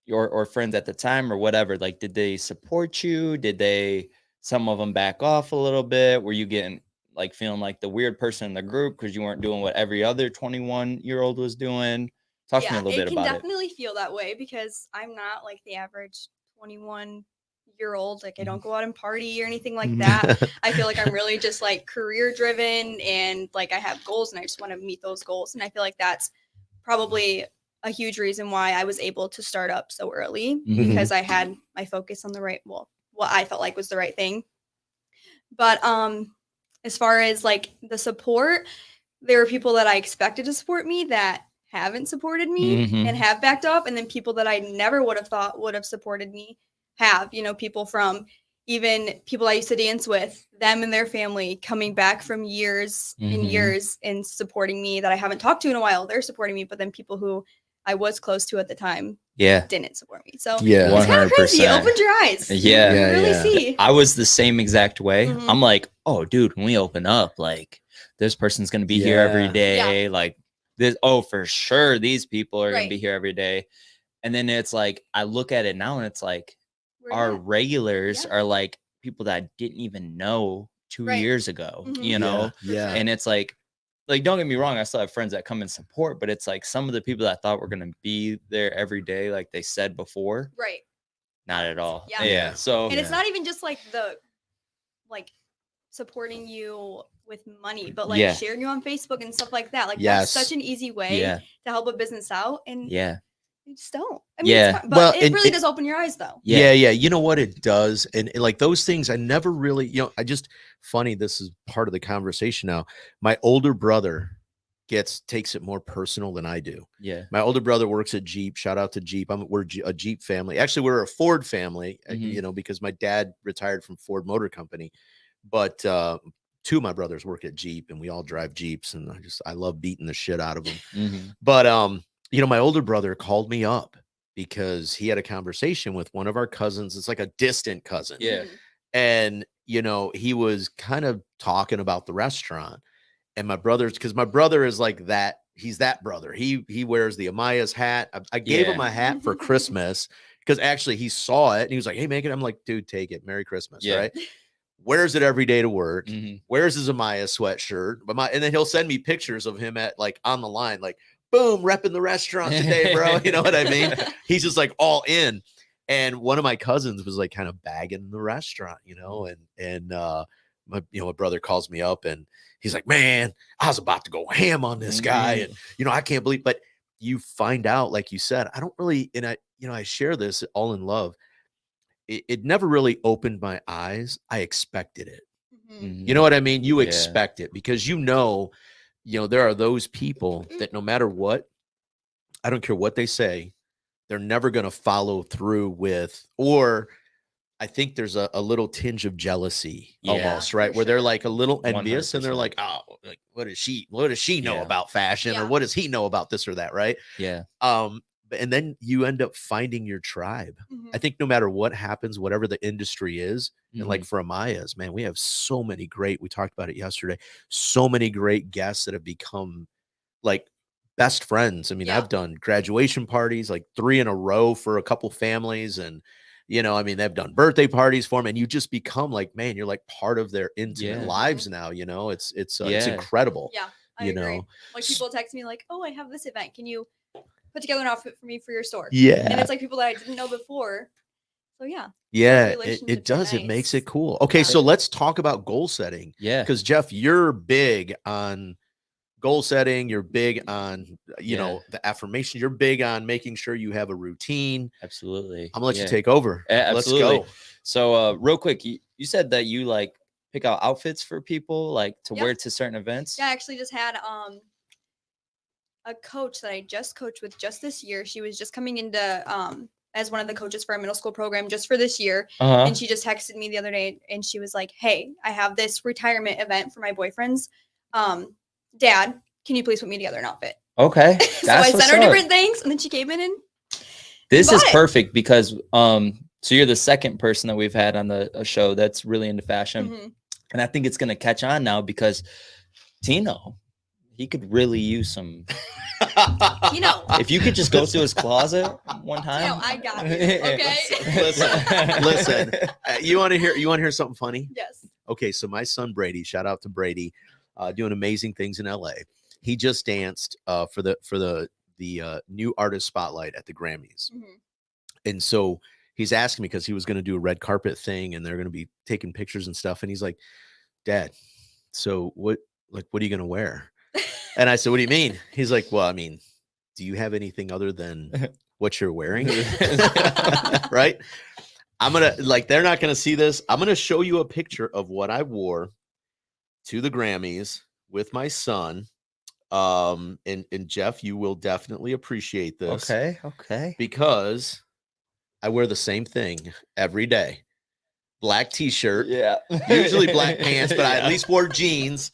your or friends at the time or whatever, like did they support you? Did they, some of them back off a little bit? Were you getting like feeling like the weird person in the group because you weren't doing what every other 21-year-old was doing? Talk to me a little bit it can about it. definitely feel that way because I'm not like the average 21-year-old. Like I don't go out and party or anything like that. I feel like I'm really just like career driven, and like I have goals and I just want to meet those goals. And I feel like that's probably a huge reason why I was able to start up so early, because I had my focus on the right, well, what I felt like was the right thing. But as far as like the support, there are people that I expected to support me that haven't supported me and have backed off, and then people that I never would have thought would have supported me have, you know, people from even people I used to dance with, them and their family coming back from years and years and supporting me that I haven't talked to in a while. They're supporting me, but then people who I was close to at the time didn't support me. So Yeah. it's kind of crazy. It 100%. opened your eyes. Yeah. You really Yeah. see. I was the same exact way. Mhm. I'm like, oh, dude, when we open up, like this person's gonna be here every Yeah. day. Like this, oh, for sure, these people are gonna Right. be here every day. And then it's like I look at it now and it's like We're our not- regulars Yeah. are like people that I didn't even know 2 Right. years ago, Mhm. you know? Yeah. And it's like don't get me wrong, I still have friends that come and support, but it's like some of the people that I thought were gonna be there every day, like they said before, Right. not at all. Yeah. Yeah. So And it's not even just like like supporting you with money, but like sharing you on Facebook and stuff like that. Like Yes. that's such an easy way yeah. to help a business out, and Yeah. you just don't. I mean, Yeah. it's fine, but Well, it and really it- does open your eyes, though. Yeah, yeah. You know what it does? And like those things, I never really, I just, funny, this is part of the conversation now. My older brother takes it more personal than I do. Yeah. My older brother works at Jeep. Shout out to Jeep. We're a Jeep family. Actually, we're a Ford family, because my dad retired from Ford Motor Company. But two of my brothers work at Jeep, and we all drive Jeeps, and I love beating the shit out of them. But my older brother called me up because he had a conversation with one of our cousins. It's like a distant cousin. Yeah. And he was kind of talking about the restaurant. And my brother is like that. He's that brother. He wears the Amaya's hat. I gave him a hat for Christmas because actually he saw it and he was like, "Hey, make it." I'm like, "Dude, take it. Merry Christmas." Yeah. Right. Wears it every day to work. Wears his Amaya sweatshirt. And then he'll send me pictures of him at like on the line, like, boom, repping the restaurant today, bro. You know what I mean? He's just like all in. And one of my cousins was like kind of bagging the restaurant, and my brother calls me up and he's like, "Man, I was about to go ham on this guy. And, I can't believe," but you find out, like you said, I don't really, and I share this all in love. It never really opened my eyes. I expected it. You know what I mean? You expect it because there are those people that no matter what, I don't care what they say, they're never going to follow through with, or I think there's a little tinge of jealousy almost, right? Where they're like a little envious 100%. and they're like, "Oh, like what does she know about fashion? Or Yeah. what does he know about this or that?" Right. Yeah. and then you end up finding your tribe. Mhm. I think no matter what happens, whatever the industry is, and Mm-hmm. like for Amaya's, man, we have so many great, we talked about it yesterday, so many great guests that have become like best friends. I mean, Yeah. I've done graduation parties, like 3 in a row for a couple families. And, you know, I mean, they've done birthday parties for them, and you just become like, man, you're like part of their intimate Yeah. lives now, you know, it's Yeah. incredible. Yeah, I you agree. know, Like people text me like, "Oh, I have this event. Can you put together an outfit for me for your store?" yeah. And it's like people that I didn't know before. So yeah. Yeah, it relationships are does. It makes nice. it cool. Okay, Yeah. so let's talk about goal setting. Yeah. Because Jeff, you're big on goal setting. You're big on, you Yeah. know, the affirmation. You're big on making sure you have a routine. Absolutely. I'm gonna let you Yeah. take over. Absolutely. Let's go. So real quick, you said that you like pick out outfits for people like to Yeah. wear to certain events. Yeah, I actually just had a coach that I just coached with just this year. She was just coming into as one of the coaches for our middle school program just for this year. Uh-huh. And she just texted me the other day and she was like, "Hey, I have this retirement event for my boyfriend's dad. Can you please put me together an outfit?" Okay. So I sent her different things and then she came in and This is bought it. perfect because so you're the second person that we've had on the show that's really into fashion. Mhm. And I think it's going to catch on now because Tino, he could really use some. Tino. If you could just go through his closet one time. Tino, I got you. Okay. Listen. You want to hear something funny? Yes. Okay, so my son Brady, shout out to Brady, doing amazing things in LA. He just danced for the new artist spotlight at the Grammys. Mhm. And so he's asking me because he was going to do a red carpet thing and they're going to be taking pictures and stuff. And he's like, "Dad, so what are you going to wear?" And I said, "What do you mean?" He's like, "Well, I mean, do you have anything other than what you're wearing?" Right? I'm going to they're not going to see this. I'm going to show you a picture of what I wore to the Grammys with my son. And Jeff, you will definitely appreciate this. Okay. Because I wear the same thing every day. Black t-shirt, Yeah. usually black pants, but I at least wore jeans.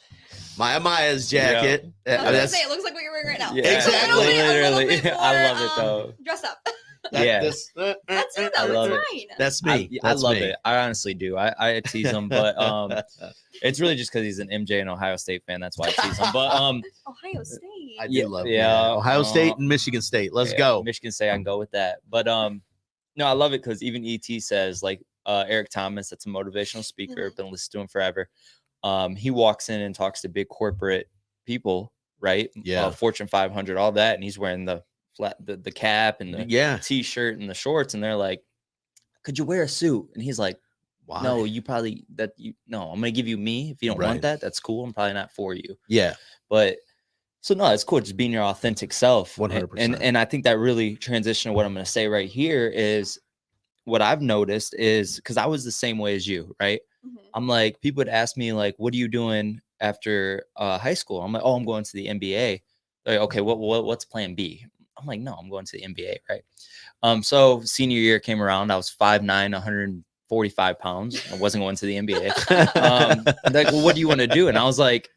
My Amaya's jacket. I was gonna That's- say it looks like what you're wearing right now. Yeah, Exactly. A little literally. bit I love more, it though. Dress up. Yeah. That's That's you I though. love It's it. fine. that's me. I That's love me. it. I honestly do. I tease him, but it's really just because he's an MJ and Ohio State fan. That's why I tease him. But Ohio State. I do Yeah, love yeah, Ohio State and Michigan State. Let's yeah, go. Michigan State, I can go with that. But no, I love it because even ET says like Eric Thomas, that's a motivational speaker, been listening to him forever. He walks in and talks to big corporate people, right? Yeah. Fortune 500, all that, and he's wearing the cap and the Yeah. t-shirt and the shorts, and they're like, "Could you wear a suit?" And he's like, Why? "No, I'm gonna give you me. If you don't Right. want that, that's cool. I'm probably not for you." Yeah. But so no, it's cool just being your authentic self. 100%. And I think that really transition to what I'm gonna say right here is what I've noticed is because I was the same way as you, right? Mhm. I'm like, people would ask me like, "What are you doing after high school?" I'm like, "Oh, I'm going to the NBA." They're like, "Okay, what's plan B?" I'm like, "No, I'm going to the NBA," right? So senior year came around. I was 5'9", 145 pounds. I wasn't going to the NBA. Like, well, what do you want to do? And I was like,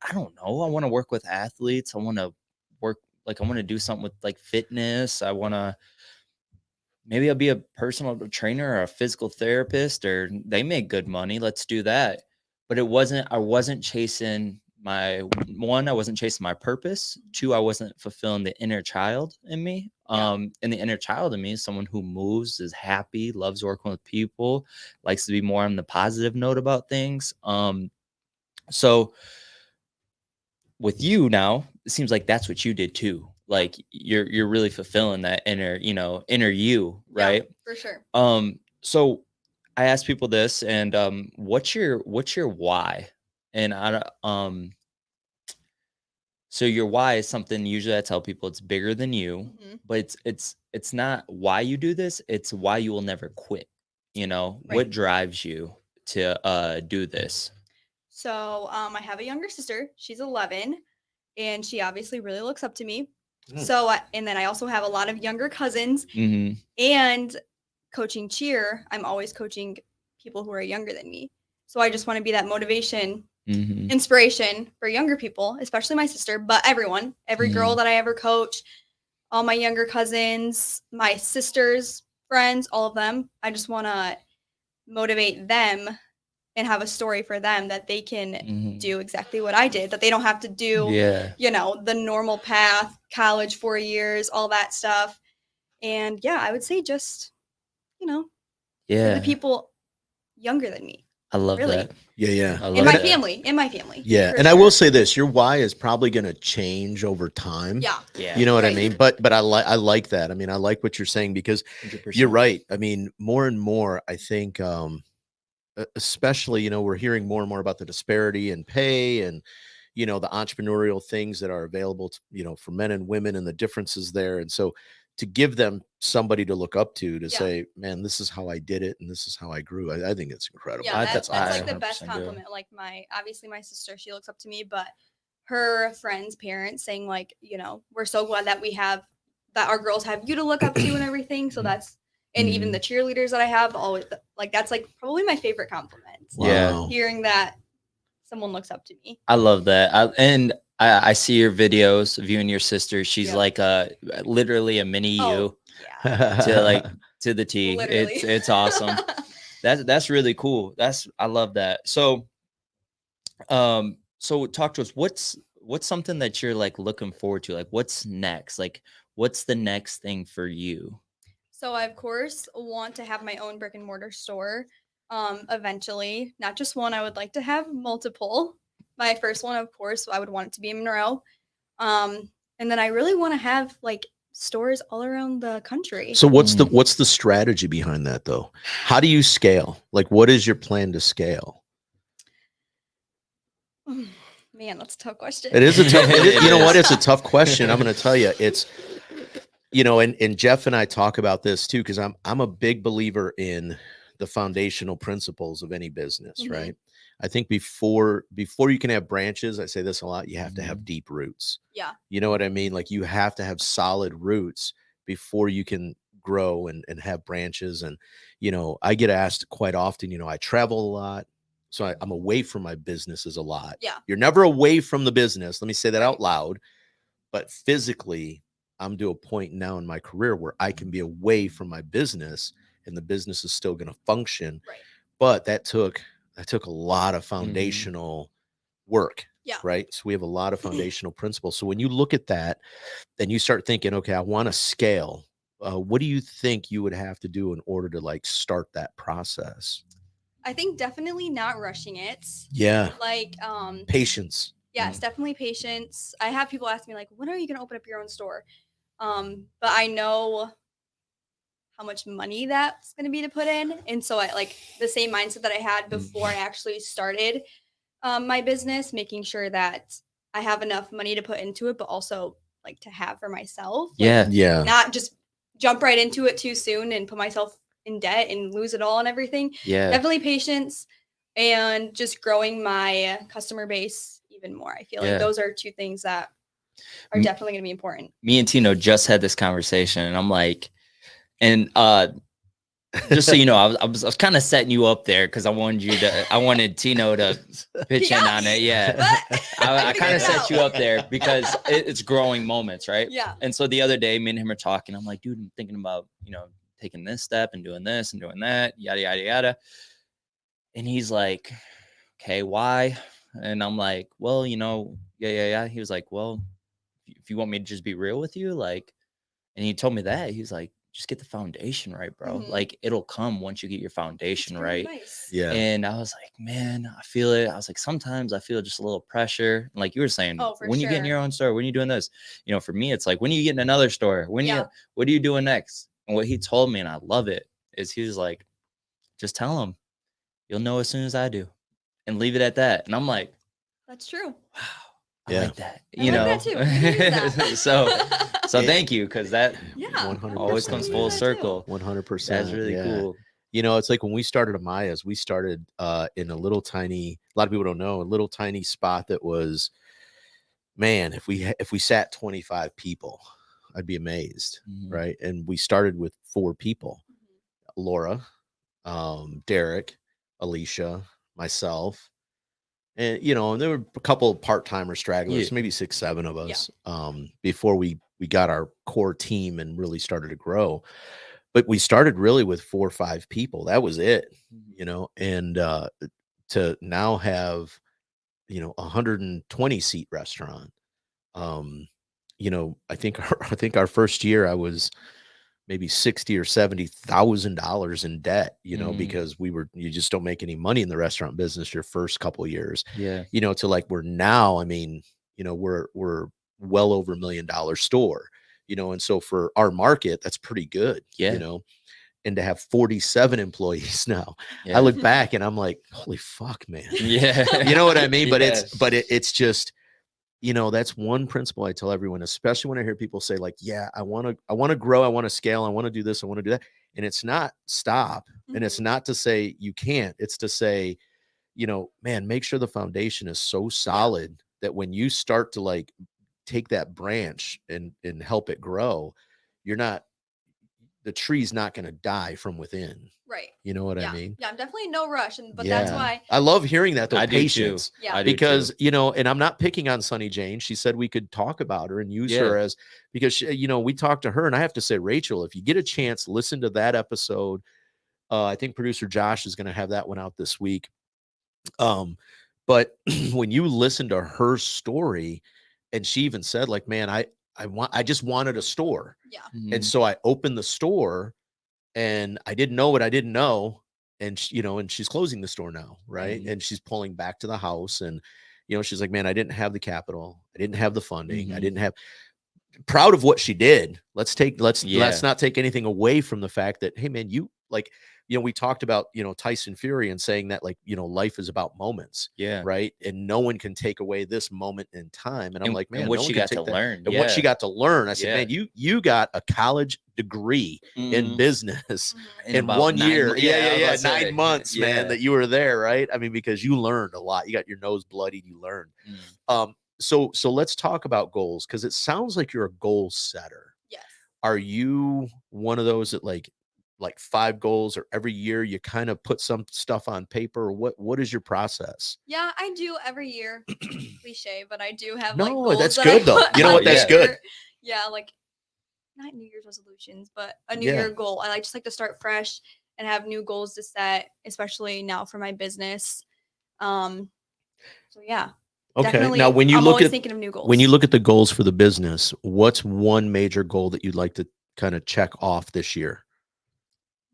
I don't know. I want to work with athletes. I want to do something with like fitness. I want to, maybe I'll be a personal trainer or a physical therapist, or they make good money. Let's do that. But I wasn't chasing I wasn't chasing my purpose. 2, I wasn't fulfilling the inner child in me. And the inner child in me is someone who moves, is happy, loves working with people, likes to be more on the positive note about things. So with you now, it seems like that's what you did too. Like you're really fulfilling that inner you, right? Yeah, for sure. So I ask people this, and what's your why? And so your why is something usually I tell people it's bigger than you, Mhm. but it's not why you do this, it's why you will never quit. What Right. drives you to do this? So I have a younger sister. She's 11, and she obviously really looks up to me. So and then I also have a lot of younger cousins, Mm-hmm. and coaching cheer, I'm always coaching people who are younger than me. So I just want to be that motivation, Mm-hmm. inspiration for younger people, especially my sister, but everyone, every girl that I ever coach, all my younger cousins, my sisters, friends, all of them. I just want to motivate them and have a story for them that they can do exactly what I did, that they don't have to do, you know, the normal path, college, 4 years, all that stuff. And yeah, I would say just, you know, for the people younger than me. I love really. that. Yeah. I love In my that. family. Yeah. for And I sure. will say this, your why is probably going to change over time. Yeah. You know what I Right. mean? But I like that. I mean, I like what you're saying because 100%. you're right. I mean, more and more, I think, especially, you know, we're hearing more and more about the disparity in pay and, you know, the entrepreneurial things that are available to, you know, for men and women and the differences there. And so to give them somebody to look up to say, man, this is how I did it and this is how I grew. I think it's incredible. Yeah, that's like the 100% best do. compliment. Like obviously my sister, she looks up to me, but her friends' parents saying like, you know, we're so glad that that our girls have you to look up to and everything. So that's, and even the cheerleaders that I have always like, that's like probably my favorite compliment. Wow. Hearing that someone looks up to me. I love that. I see your videos of you and your sister. She's like literally a mini you to the T. Literally. It's awesome. That's really cool. I love that. So so talk to us. What's something that you're like looking forward to? Like what's next? Like what's the next thing for you? So I of course want to have my own brick and mortar store. Eventually, not just one. I would like to have multiple. My first one, of course, I would want it to be in Monroe. And then I really want to have like stores all around the country. So what's the strategy behind that though? How do you scale? Like, what is your plan to scale? Man, that's a tough question. It is a tough, you know what? It's a tough question. I'm going to tell you, it's, you know, and Jeff and I talk about this too, because I'm a big believer in the foundational principles of any business, right? I think before you can have branches, I say this a lot, you have to have deep roots. Yeah. You know what I mean? Like you have to have solid roots before you can grow and have branches. And, you know, I get asked quite often, you know, I travel a lot. So I'm away from my businesses a lot. Yeah. You're never away from the business. Let me say that out loud. But physically, I'm to a point now in my career where I can be away from my business and the business is still going to function. Right. But that took a lot of foundational work. Yeah. Right. So we have a lot of foundational principles. So when you look at that, then you start thinking, okay, I want to scale. What do you think you would have to do in order to like start that process? I think definitely not rushing it. Yeah. Like Patience. Yes, definitely patience. I have people ask me like, when are you going to open up your own store? But I know how much money that's going to be to put in. And so I like the same mindset that I had before I actually started my business, making sure that I have enough money to put into it, but also like to have for myself. Like, Yeah. Not just jump right into it too soon and put myself in debt and lose it all and everything. Yeah. Definitely patience and just growing my customer base even more. I feel like those are two things that are definitely going to be important. Me and Tino just had this conversation and I'm like, and just so you know, I was kind of setting you up there because I wanted Tino to pitch in on it. Yeah. I kind of set you up there because it's growing moments, right? Yeah. And so the other day, me and him are talking. I'm like, dude, I'm thinking about, you know, taking this step and doing this and doing that, yada, yada, yada. And he's like, okay, why? And I'm like, well, you know, yeah. He was like, well, if you want me to just be real with you, like, and he told me that, he was like, just get the foundation right, bro. Like it'll come once you get your foundation right. Nice. Yeah. And I was like, man, I feel it. I was like, sometimes I feel just a little pressure. And like you were saying, when you get in your own store, when you doing this, you know, for me, it's like, when you get in another store, what are you doing next? And what he told me, and I love it, is he was like, just tell him, you'll know as soon as I do, and leave it at that. And I'm like, that's true. Wow. I like that. You know, that too. That. so thank you, because that 100% always comes full circle. 100%. That's really cool. You know, it's like when we started Amaya's, we started in a little tiny, a lot of people don't know, a little tiny spot that was, man, if we sat 25 people, I'd be amazed, right? And we started with 4 people, Laura, Derek, Alicia, myself. And, you know, and there were a couple of part-timer stragglers, maybe 6, 7 of us, before we we got our core team and really started to grow. But we started really with 4 or 5 people. That was it, you know, and to now have, you know, 120 seat restaurant. You know, I think our first year I was maybe $60,000 or $70,000 in debt, you know, because you just don't make any money in the restaurant business your first couple years, Yeah. you know, to like we're now, I mean, you know, we're well over $1 million store, you know, and so for our market, that's pretty good, Yeah. you know, and to have 47 employees now, Yeah. I look back and I'm like, holy fuck, man. Yeah. You know what I mean? But Yes. it's just, you know, that's one principle I tell everyone, especially when I hear people say like, yeah, I want to grow. I want to scale. I want to do this. I want to do that. And it's not stop. And it's not to say you can't, it's to say, you know, man, make sure the foundation is so solid that when you start to like take that branch and help it grow, the tree's not going to die from within. Right. You know what I mean? Yeah, I'm definitely no rush. But that's why I love hearing that though. I Patience. do too. Yeah. I do Because, too. you know, and I'm not picking on Sunny Jane. She said we could talk about her and use her as, because she, you know, we talked to her, and I have to say, Rachel, if you get a chance, listen to that episode. I think producer Josh is going to have that one out this week. But when you listen to her story, and she even said like, man, I just wanted a store. Yeah. And so I opened the store and I didn't know what I didn't know. And you know, and she's closing the store now. Right. And she's pulling back to the house, and, you know, she's like, man, I didn't have the capital. I didn't have the funding. I didn't have, proud of what she did. Let's not take anything away from the fact that, hey man, you like, you know, we talked about, you know, Tyson Fury and saying that like, you know, life is about moments. Yeah. Right. And no one can take away this moment in time. And I'm like, man, and what no one she can got take to that. learn. And what she got to learn. I said, man, you got a college degree in business in about 1 year. 9 9 months, man, that you were there. Right. I mean, because you learned a lot. You got your nose bloodied. You learned. So let's talk about goals, because it sounds like you're a goal setter. Yes. Are you one of those that like 5 goals, or every year you kind of put some stuff on paper? Or what is your process? Yeah, I do every year. Cliche, but I do have No, like goals that's that good, I though. put You know on what? That's paper. good. Yeah, like not New Year's resolutions, but a New Year goal. I just like to start fresh and have new goals to set, especially now for my business. So yeah. Okay. Definitely, Now, when you I'm look always at thinking of new goals. when you look at the goals for the business, what's one major goal that you'd like to kind of check off this year?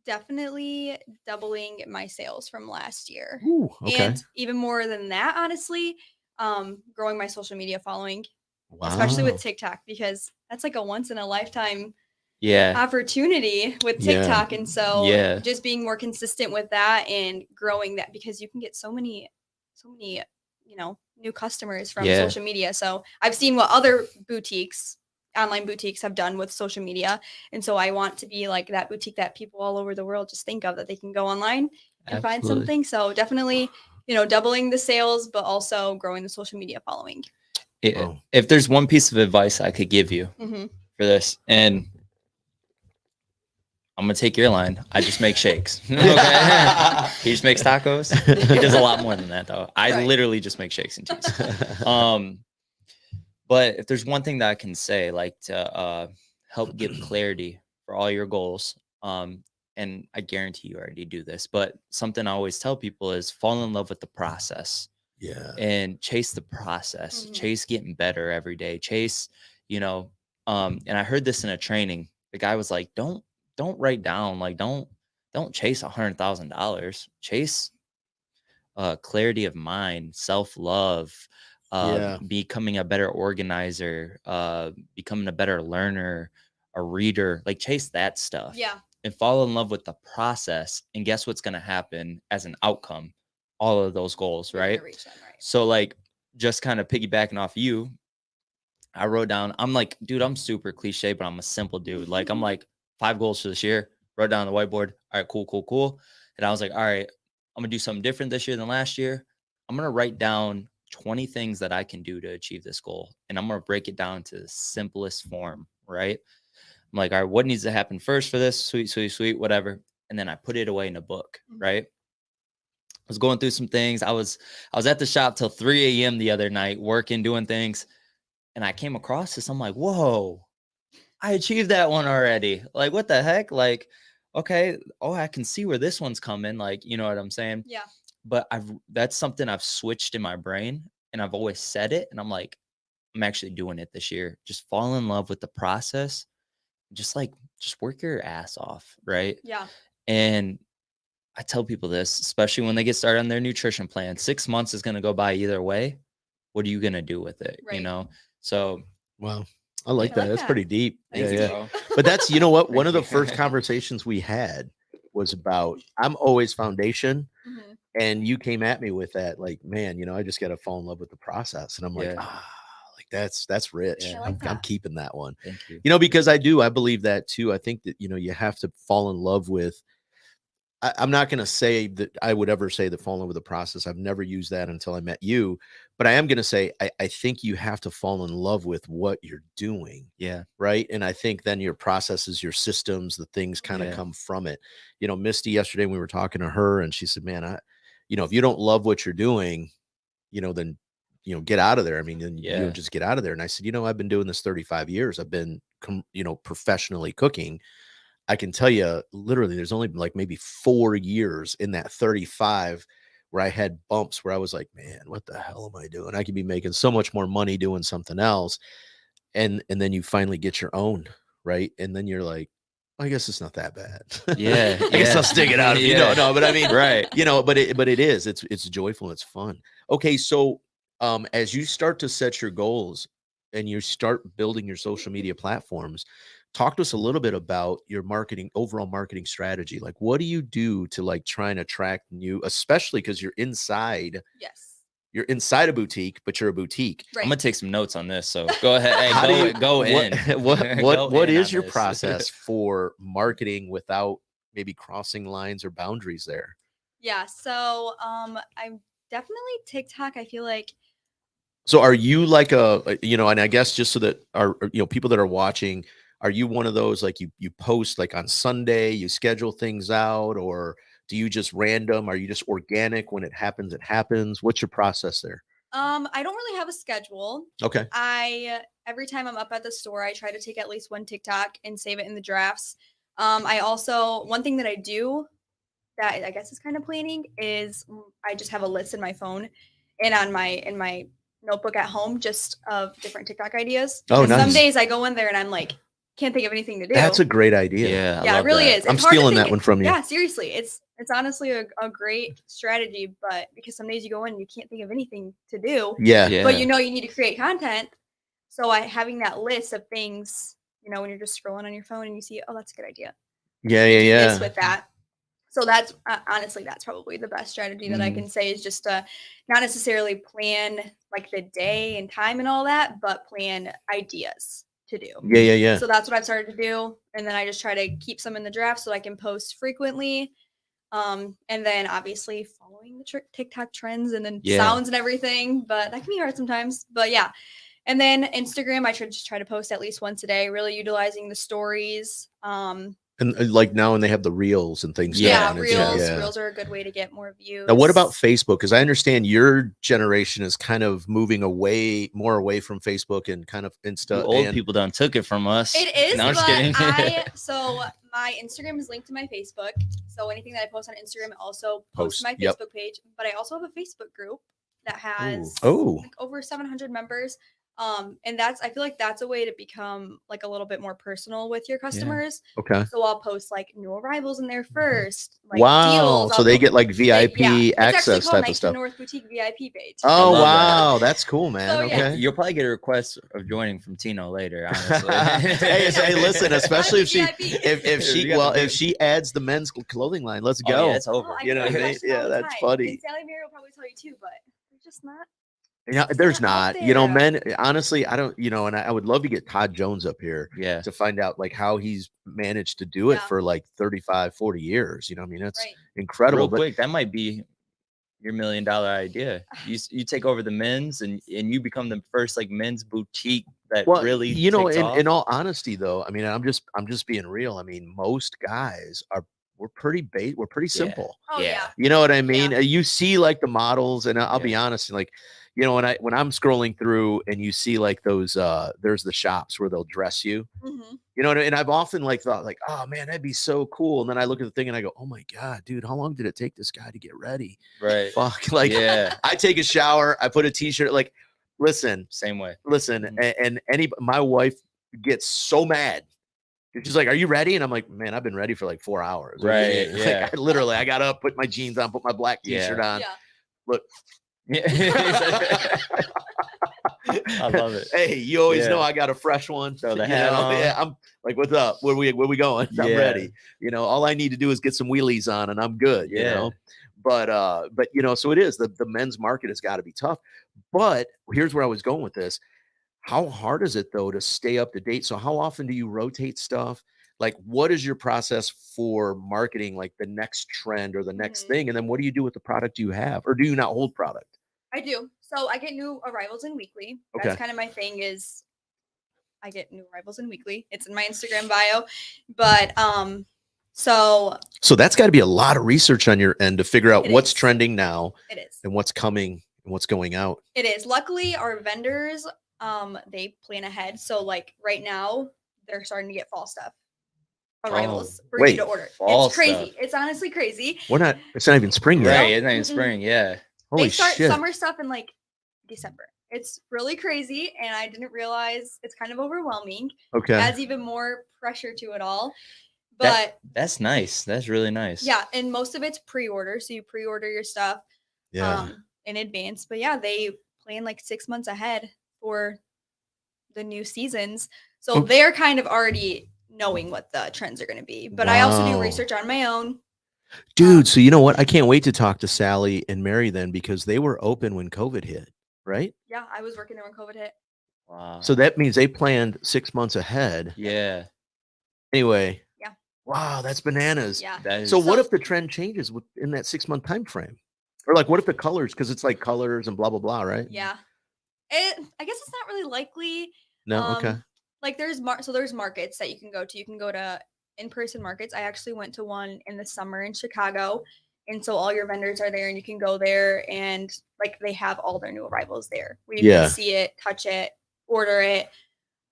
Definitely doubling my sales from last year. Ooh, okay. And even more than that, honestly, growing my social media following, Wow. especially with TikTok, because that's like a once in a lifetime Yeah. opportunity with Yeah. TikTok. And so Yeah. just being more consistent with that and growing that, because you can get so many, you know, new customers from social media. So I've seen what other online boutiques have done with social media. And so I want to be like that boutique that people all over the world just think of, that they can go online and find something. So definitely, you know, doubling the sales, but also growing the social media following. If there's one piece of advice I could give you for this, and I'm gonna take your line. I just make shakes. Okay. He just makes tacos. He does a lot more than that, though. I literally just make shakes and cheese. But if there's one thing that I can say, like to help give clarity for all your goals, and I guarantee you already do this, but something I always tell people is fall in love with the process. Yeah. And chase the process. Chase getting better every day. Chase, you know, and I heard this in a training. The guy was like, don't write down, like don't chase $100,000. Chase clarity of mind, self-love, becoming a better organizer, becoming a better learner, a reader. Like chase that stuff. Yeah. And fall in love with the process. And guess what's going to happen as an outcome? All of those goals, right? So like just kind of piggybacking off you, I wrote down, I'm like, dude, I'm super cliche, but I'm a simple dude. Like I'm like 5 goals for this year, wrote down on the whiteboard. All right, cool. And I was like, all right, I'm gonna do something different this year than last year. I'm gonna write down 20 things that I can do to achieve this goal. And I'm gonna break it down to the simplest form, right? I'm like, all right, what needs to happen first for this? Sweet, whatever. And then I put it away in a book, right? I was going through some things. I was at the shop till 3 a.m. the other night, working, doing things. And I came across this. I'm like, whoa, I achieved that one already. Like, what the heck? Like, okay, oh, I can see where this one's coming. Like, you know what I'm saying? Yeah. But that's something I've switched in my brain, and I've always said it, and I'm like, I'm actually doing it this year. Just fall in love with the process. Just work your ass off, right? Yeah. And I tell people this, especially when they get started on their nutrition plan. 6 months is going to go by either way. What are you going to do with it? Right. You know? So, Wow. I like I that. like That's that. pretty deep. Thank Yeah. you. But that's, you know what? One of the Thank you. first conversations we had was about, I'm always foundation. Mhm. And you came at me with that, like, man, you know, I just got to fall in love with the process. And I'm like, Yeah. like that's rich. Yeah. I like I'm that. keeping that one. Thank you. You know, because I believe that too. I think that, you know, you have to fall in love with, I'm not going to say that I would ever say that fall in love with the process. I've never used that until I met you, but I am going to say, I think you have to fall in love with what you're doing. Yeah. Right. And I think then your processes, your systems, the things kind of Yeah. come from it. You know, Misty, yesterday we were talking to her and she said, man, you know, if you don't love what you're doing, you know, then, you know, get out of there. I mean, then you know, Yeah. just get out of there. And I said, you know, I've been doing this 35 years. I've been, you know, professionally cooking. I can tell you literally there's only like maybe 4 years in that 35 where I had bumps where I was like, man, what the hell am I doing? I could be making so much more money doing something else. And then you finally get your own, right? And then you're like, I guess it's not that bad. Yeah. I guess I'll stick it out if you don't know. But I mean, right. you know, but it is, it's joyful, it's fun. Okay, so as you start to set your goals and you start building your social media platforms, talk to us a little bit about your overall marketing strategy. Like, what do you do to like try and attract new, especially because you're inside a boutique, but you're a boutique. Right. I'm gonna take some notes on this. So go ahead. Hey, How do you- go in. What Go in is on your this. process for marketing without maybe crossing lines or boundaries there? Yeah. So I'm definitely TikTok. I feel like So are you like you know, and I guess just so that you know, people that are watching, are you one of those like you post like on Sunday, you schedule things out, or do you just random? Are you just organic when it happens? It happens. What's your process there? I don't really have a schedule. Okay. Every time I'm up at the store, I try to take at least one TikTok and save it in the drafts. I also one thing that I do that I guess is kind of planning is I just have a list in my phone and on in my notebook at home just of different TikTok ideas. Oh, Because some nice. days I go in there and I'm like, can't think of anything to do. That's a great idea. Yeah. I Yeah, it love really that. is. I'm It's hard to stealing that think- one from you. Yeah, seriously. It's honestly a great strategy, but because some days you go in and you can't think of anything to do, Yeah. Yeah. but you know you need to create content. So having that list of things, you know, when you're just scrolling on your phone and you see, oh, that's a good idea. Yeah. Do Yeah. this with that. So that's honestly, that's probably the best strategy that I can say is just to not necessarily plan like the day and time and all that, but plan ideas to do. Yeah. So that's what I've started to do. And then I just try to keep some in the draft so I can post frequently. And then obviously following the TikTok trends and then sounds and everything, but that can be hard sometimes. But yeah. And then Instagram, I just try to post at least once a day, really utilizing the stories. And like now, and they have the reels and things. Yeah, now, and it's- reels are a good way to get more views. Now, what about Facebook? Because I understand your generation is kind of moving more away from Facebook and kind of Insta. You old people done took it from us. It is, No, I'm just but kidding. so my Instagram is linked to my Facebook. So anything that I post on Instagram, I also post Post, to my yep. Facebook page. But I also have a Facebook group that has Oh. like over 700 members. And I feel like that's a way to become like a little bit more personal with your customers. Okay. So I'll post like new arrivals in there first. Like Wow. deals. So I'll they post- get like VIP It's actually access called type of 19 stuff. North Boutique VIP page. Oh, love that. wow. That's cool, man. So, yeah. Okay. You'll probably get a request of joining from Tino later, honestly. hey, listen, especially if she VIP. You got the if she adds the men's clothing line, let's Oh, go. yeah, it's over. I You know get what I mean? questions all Yeah, the that's time. funny. And Sally Mary will probably tell you too, but they're just not. Yeah, It's there's not out not, you know, there. men, honestly, I don't, you know, and I would love to get Todd Jones up here Yeah. to find out like how he's managed to do it Yeah. for like 35, 40 years. You know, I mean, that's Right. incredible. Real But quick, that might be your $1 million idea. You take over the men's and you become the first like men's boutique that well, really you know, takes off. in all honesty though, I mean, I'm just being real. I mean, most guys are we're pretty we're pretty simple. Oh yeah. You know what I mean? You see like the models, and I'll be honest, like, you know, when I'm scrolling through and you see like those, there's the shops where they'll dress you, you know, and I've often like thought like, oh man, that'd be so cool. And then I look at the thing and I go, oh my God, dude, how long did it take this guy to get ready? Right. Fuck. Like, I take a shower, I put a t-shirt, like, listen, same way. Listen, and my wife gets so mad. She's like, are you ready? And I'm like, man, I've been ready for like 4 hours. Right. Yeah. Like, I got up, put my jeans on, put my black t-shirt on. Look. I love it. Hey, you always know I got a fresh one. Throw the hat on. Yeah, I'm like, what's up? Where we going? I'm ready. You know, all I need to do is get some wheelies on and I'm good. You know, but you know, so it is the men's market has got to be tough. But here's where I was going with this. How hard is it though to stay up to date? So how often do you rotate stuff? Like, what is your process for marketing, like the next trend or the next thing? And then what do you do with the product you have, or do you not hold product? I do. So I get new arrivals in weekly. That's kind of my thing is I get new arrivals in weekly. It's in my Instagram bio. But so that's got to be a lot of research on your end to figure out what's trending now. It is. And what's coming and what's going out. It is. Luckily our vendors, they plan ahead. So like right now they're starting to get fall stuff. Arrivals for you to order. It's crazy. It's honestly crazy. It's not even spring yet. Right. It's not even spring. Yeah. Holy they start shit. Summer stuff in like December. It's really crazy. And I didn't realize it's kind of overwhelming. Okay. Adds even more pressure to it all. But that's nice. That's really nice. Yeah. And most of it's pre-order. So you pre-order your stuff in advance. But yeah, they plan like 6 months ahead for the new seasons. So they're kind of already knowing what the trends are going to be. But I also do research on my own. Dude, so you know what? I can't wait to talk to Sally and Mary then, because they were open when COVID hit, right? Yeah, I was working there when COVID hit. Wow. So that means they planned 6 months ahead. Yeah. Anyway. Yeah. Wow, that's bananas. Yeah. So what if the trend changes in that 6 month time frame? Or like, what if the colors, because it's like colors and blah, blah, blah, right? Yeah. I guess it's not really likely. No, okay. Like there's markets that you can go to. You can go to in-person markets. I actually went to one in the summer in Chicago. And so all your vendors are there and you can go there and like they have all their new arrivals there where you can see it, touch it, order it.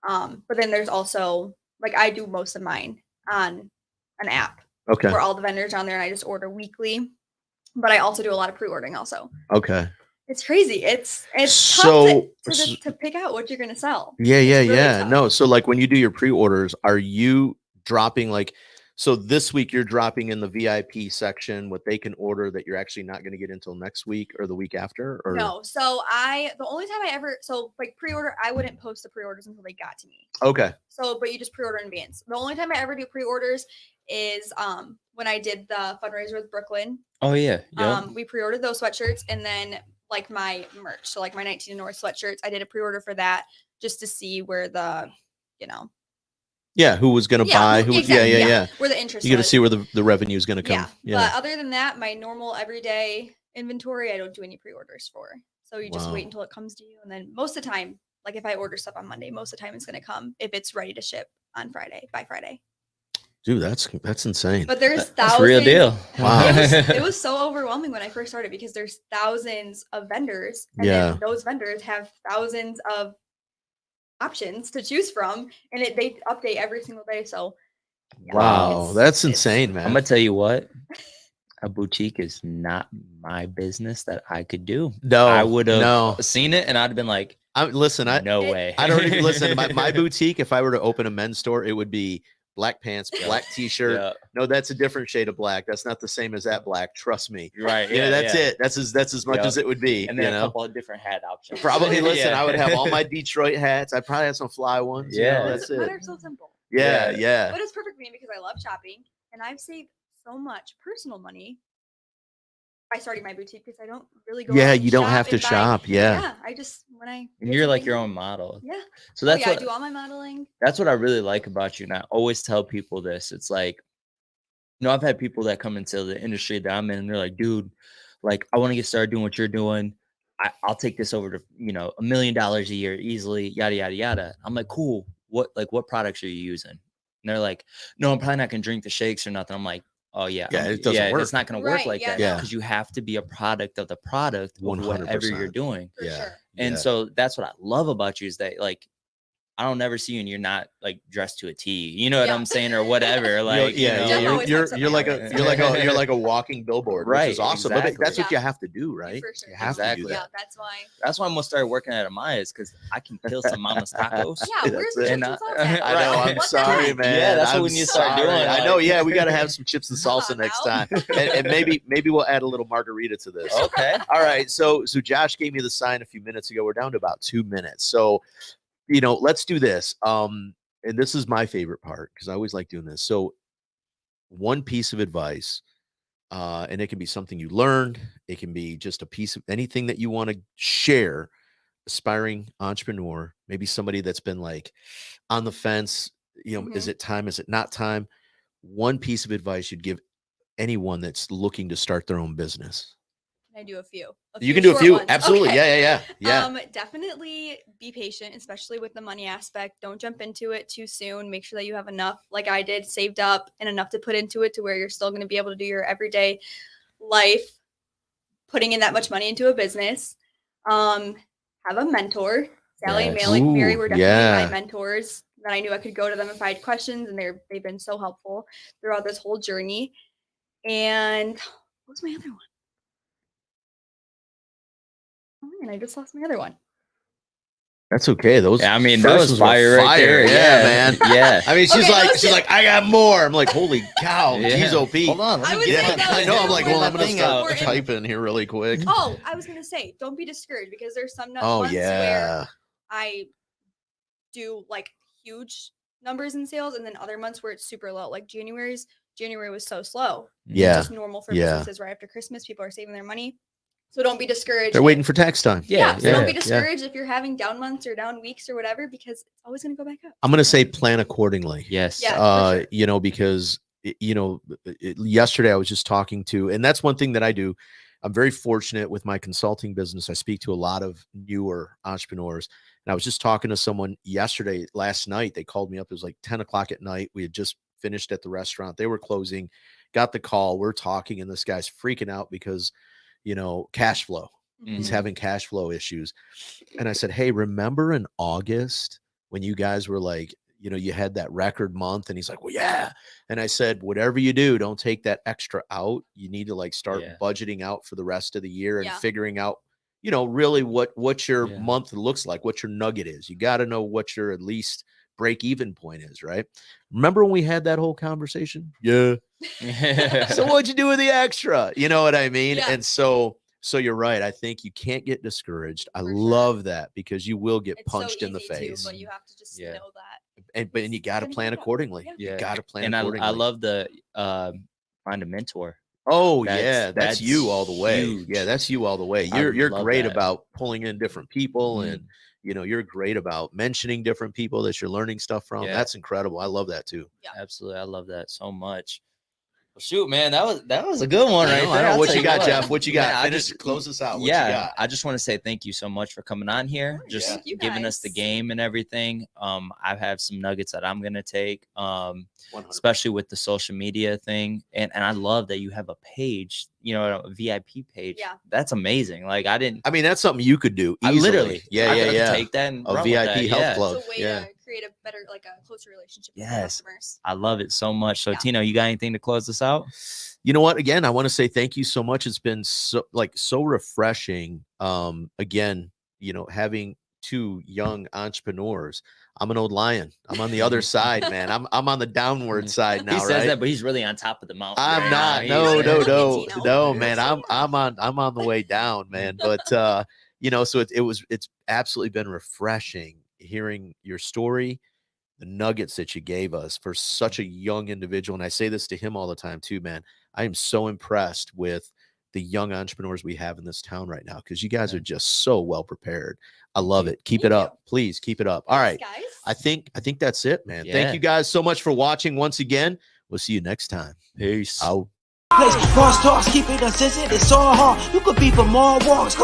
But then there's also like I do most of mine on an app. Okay. Where all the vendors are on there and I just order weekly. But I also do a lot of pre-ordering also. Okay. It's crazy. It's tough to pick out what you're going to sell. Yeah. No. So like when you do your pre-orders, are you dropping like, so this week you're dropping in the VIP section what they can order that you're actually not going to get until next week or the week after? Or no. So the only time like pre-order, I wouldn't post the pre-orders until they got to me. Okay. So, but you just pre-order in advance. The only time I ever do pre-orders is when I did the fundraiser with Brooklyn. Oh yeah. We pre-ordered those sweatshirts and then like my merch. So like my 19 North sweatshirts, I did a pre-order for that just to see where the, who was going to buy, who was, where the interest you got to see where the revenue is going to come. But other than that, my normal everyday inventory, I don't do any pre-orders for. So you just wait until it comes to you. And then most of the time, like if I order stuff on Monday, most of the time it's going to come if it's ready to ship on Friday, by Friday. Dude, that's insane. But there's thousands. That's real deal. Wow. It was so overwhelming when I first started because there's thousands of vendors. And then those vendors have thousands of options to choose from. And they update every single day. So wow, that's insane, man. I'm gonna tell you what. A boutique is not my business that I could do. No, I would have seen it and I'd have been like, no way. I don't even listen. My boutique, if I were to open a men's store, it would be black pants, black t-shirt. No, that's a different shade of black. That's not the same as that black. Trust me. Right. That's it. That's as much as it would be. And then a couple of different hat options. Probably listen, I would have all my Detroit hats. I'd probably have some fly ones. That's it. But are so simple. Yeah. But it's perfect for me because I love shopping and I've saved so much personal money by starting my boutique because I don't really go. Yeah, you don't have to shop. Yeah, I just and you're like your own model. Yeah. So that's I do all my modeling. That's what I really like about you. And I always tell people this. It's like, I've had people that come into the industry that I'm in and they're like, dude, like I want to get started doing what you're doing. I'll take this over to, $1 million a year easily, yada, yada, yada. I'm like, cool. What products are you using? And they're like, no, I'm probably not going to drink the shakes or nothing. I'm like, oh yeah, Yeah, it doesn't work. It's not going to work Right, like yeah, that no. because you have to be a product of the product of whatever you're 100%. doing. For sure. And so that's what I love about you is that like I don't never see you and you're not like dressed to a T. You know what Yeah. I'm saying or whatever. Like Jeff always you're hypes up you're my like a outfits. you're like a walking billboard, which is Right, awesome. But that's exactly. what you have to do, right? For sure. You have to Exactly. do Yeah, that. that's why. That's why I'm gonna start working at Amaya's because I can kill some mama's tacos. Yeah, where's the And, chips and salsa at? I know. Right. I'm What the sorry, heck? man. Yeah, that's what I'm we need to start sorry. doing, I know. like- Yeah, we got to have some chips and Come salsa on next now. time, and maybe we'll add a little margarita to this. Okay. All right. So Josh gave me the sign a few minutes ago. We're down to about 2 minutes. So, let's do this. And this is my favorite part because I always like doing this. So, one piece of advice, and it can be something you learned. It can be just a piece of anything that you want to share. Aspiring entrepreneur, maybe somebody that's been like on the fence. Is it time? Is it not time? One piece of advice you'd give anyone that's looking to start their own business. Can I do a few? You can do a short few. ones. Absolutely. Okay. Yeah. Definitely be patient, especially with the money aspect. Don't jump into it too soon. Make sure that you have enough, like I did, saved up and enough to put into it to where you're still going to be able to do your everyday life, putting in that much money into a business. Have a mentor. Sally and Yes. Mary were definitely Yeah. my mentors that I knew I could go to them if I had questions, and they've been so helpful throughout this whole journey. And what was my other one? Oh man, I just lost my other one. That's okay. Those Yeah, I mean, that first was ones were fire right there. Yeah, man. Yeah. I mean, she's Okay, like, those she's two. like, I got more. I'm like, holy cow, Yeah. geez, OP. Hold on. I Let would me say get that I was know. I'm the like, one well, I'm that gonna was start important. typing here really quick. Oh, I was gonna say, don't be discouraged because there's some Oh months yeah. where I do like huge numbers in sales, and then other months where it's super low. Like January was so slow. Yeah. It's just normal for Yeah. businesses right after Christmas. People are saving their money, so don't be discouraged. They're waiting for tax time. Yeah, so don't be yeah. discouraged if you're having down months or down weeks or whatever, because it's always gonna go back up. I'm gonna say plan accordingly. Yes. Yeah. for sure. Because yesterday I was just talking to, and that's one thing that I do. I'm very fortunate with my consulting business. I speak to a lot of newer entrepreneurs, and I was just talking to someone last night. They called me up. It was like 10 o'clock at night. We had just finished at the restaurant. They were closing, got the call. We're talking, and this guy's freaking out because, cash flow. He's Mhm. having cash flow issues. And I said, hey, remember in August when you guys were like, you had that record month? And he's like, well, yeah. And I said, whatever you do, don't take that extra out. You need to like start Yeah. budgeting out for the rest of the year and Yeah. figuring out, really what your Yeah. month looks like, what your nugget is. You got to know what your at least break even point is, right? Remember when we had that whole conversation? Yeah. So what'd you do with the extra? You know what I mean? Yeah. And so you're right. I think you can't get discouraged. I For sure. love that because you will get It's punched so in the easy face. but you have to just Yeah. know that. But you got to Gonna plan get up. accordingly. Yeah. You Yeah. got to plan And accordingly. I love the find a mentor. Oh That's- that's you that's all the way. huge. Yeah, that's you all the way. I You're love great that. about pulling in different people, Mhm. and you're great about mentioning different people that you're learning stuff from. Yeah. That's incredible. I love that too. Absolutely. I love that so much. Well, shoot, man, that was a good one right I know. there. I'll What tell you got, what. Jeff? What you got? Man, Finish, close us out. What you Yeah, got? I just want to say thank you so much for coming on here, course. just Thank you giving us the guys. game and everything. I have some nuggets that I'm gonna take, 100%. especially with the social media thing, and I love that you have a page, a VIP page. Yeah. That's amazing. Like I didn't, I mean, that's something you could do I easily. literally, Yeah, I yeah, could yeah. take that and A run with VIP that. health Yeah. club. It's a way Yeah. to create a better, like a closer relationship with Yes. your customers. I love it so much. So Yeah. Tino, you got anything to close this out? You know what? Again, I want to say thank you so much. It's been so refreshing. Again, having two young entrepreneurs. I'm an old lion. I'm on the other side, man. I'm on the downward side now. He says right? that, but he's really on top of the mountain. I'm right not. now. No, He's- no, Tino. no, man. I'm on the way down, man. But so it's absolutely been refreshing hearing your story, the nuggets that you gave us for such a young individual. And I say this to him all the time too, man. I am so impressed with the young entrepreneurs we have in this town right now because you guys are just so well prepared. I love it. Keep it Thank up. Please keep it up. All right. Thanks, guys. I think that's it, man. Yeah. Thank you guys so much for watching once again. We'll see you next time. Peace. Out. Boss Talks, keep it uncensored. It's all hard. You could be from all walks.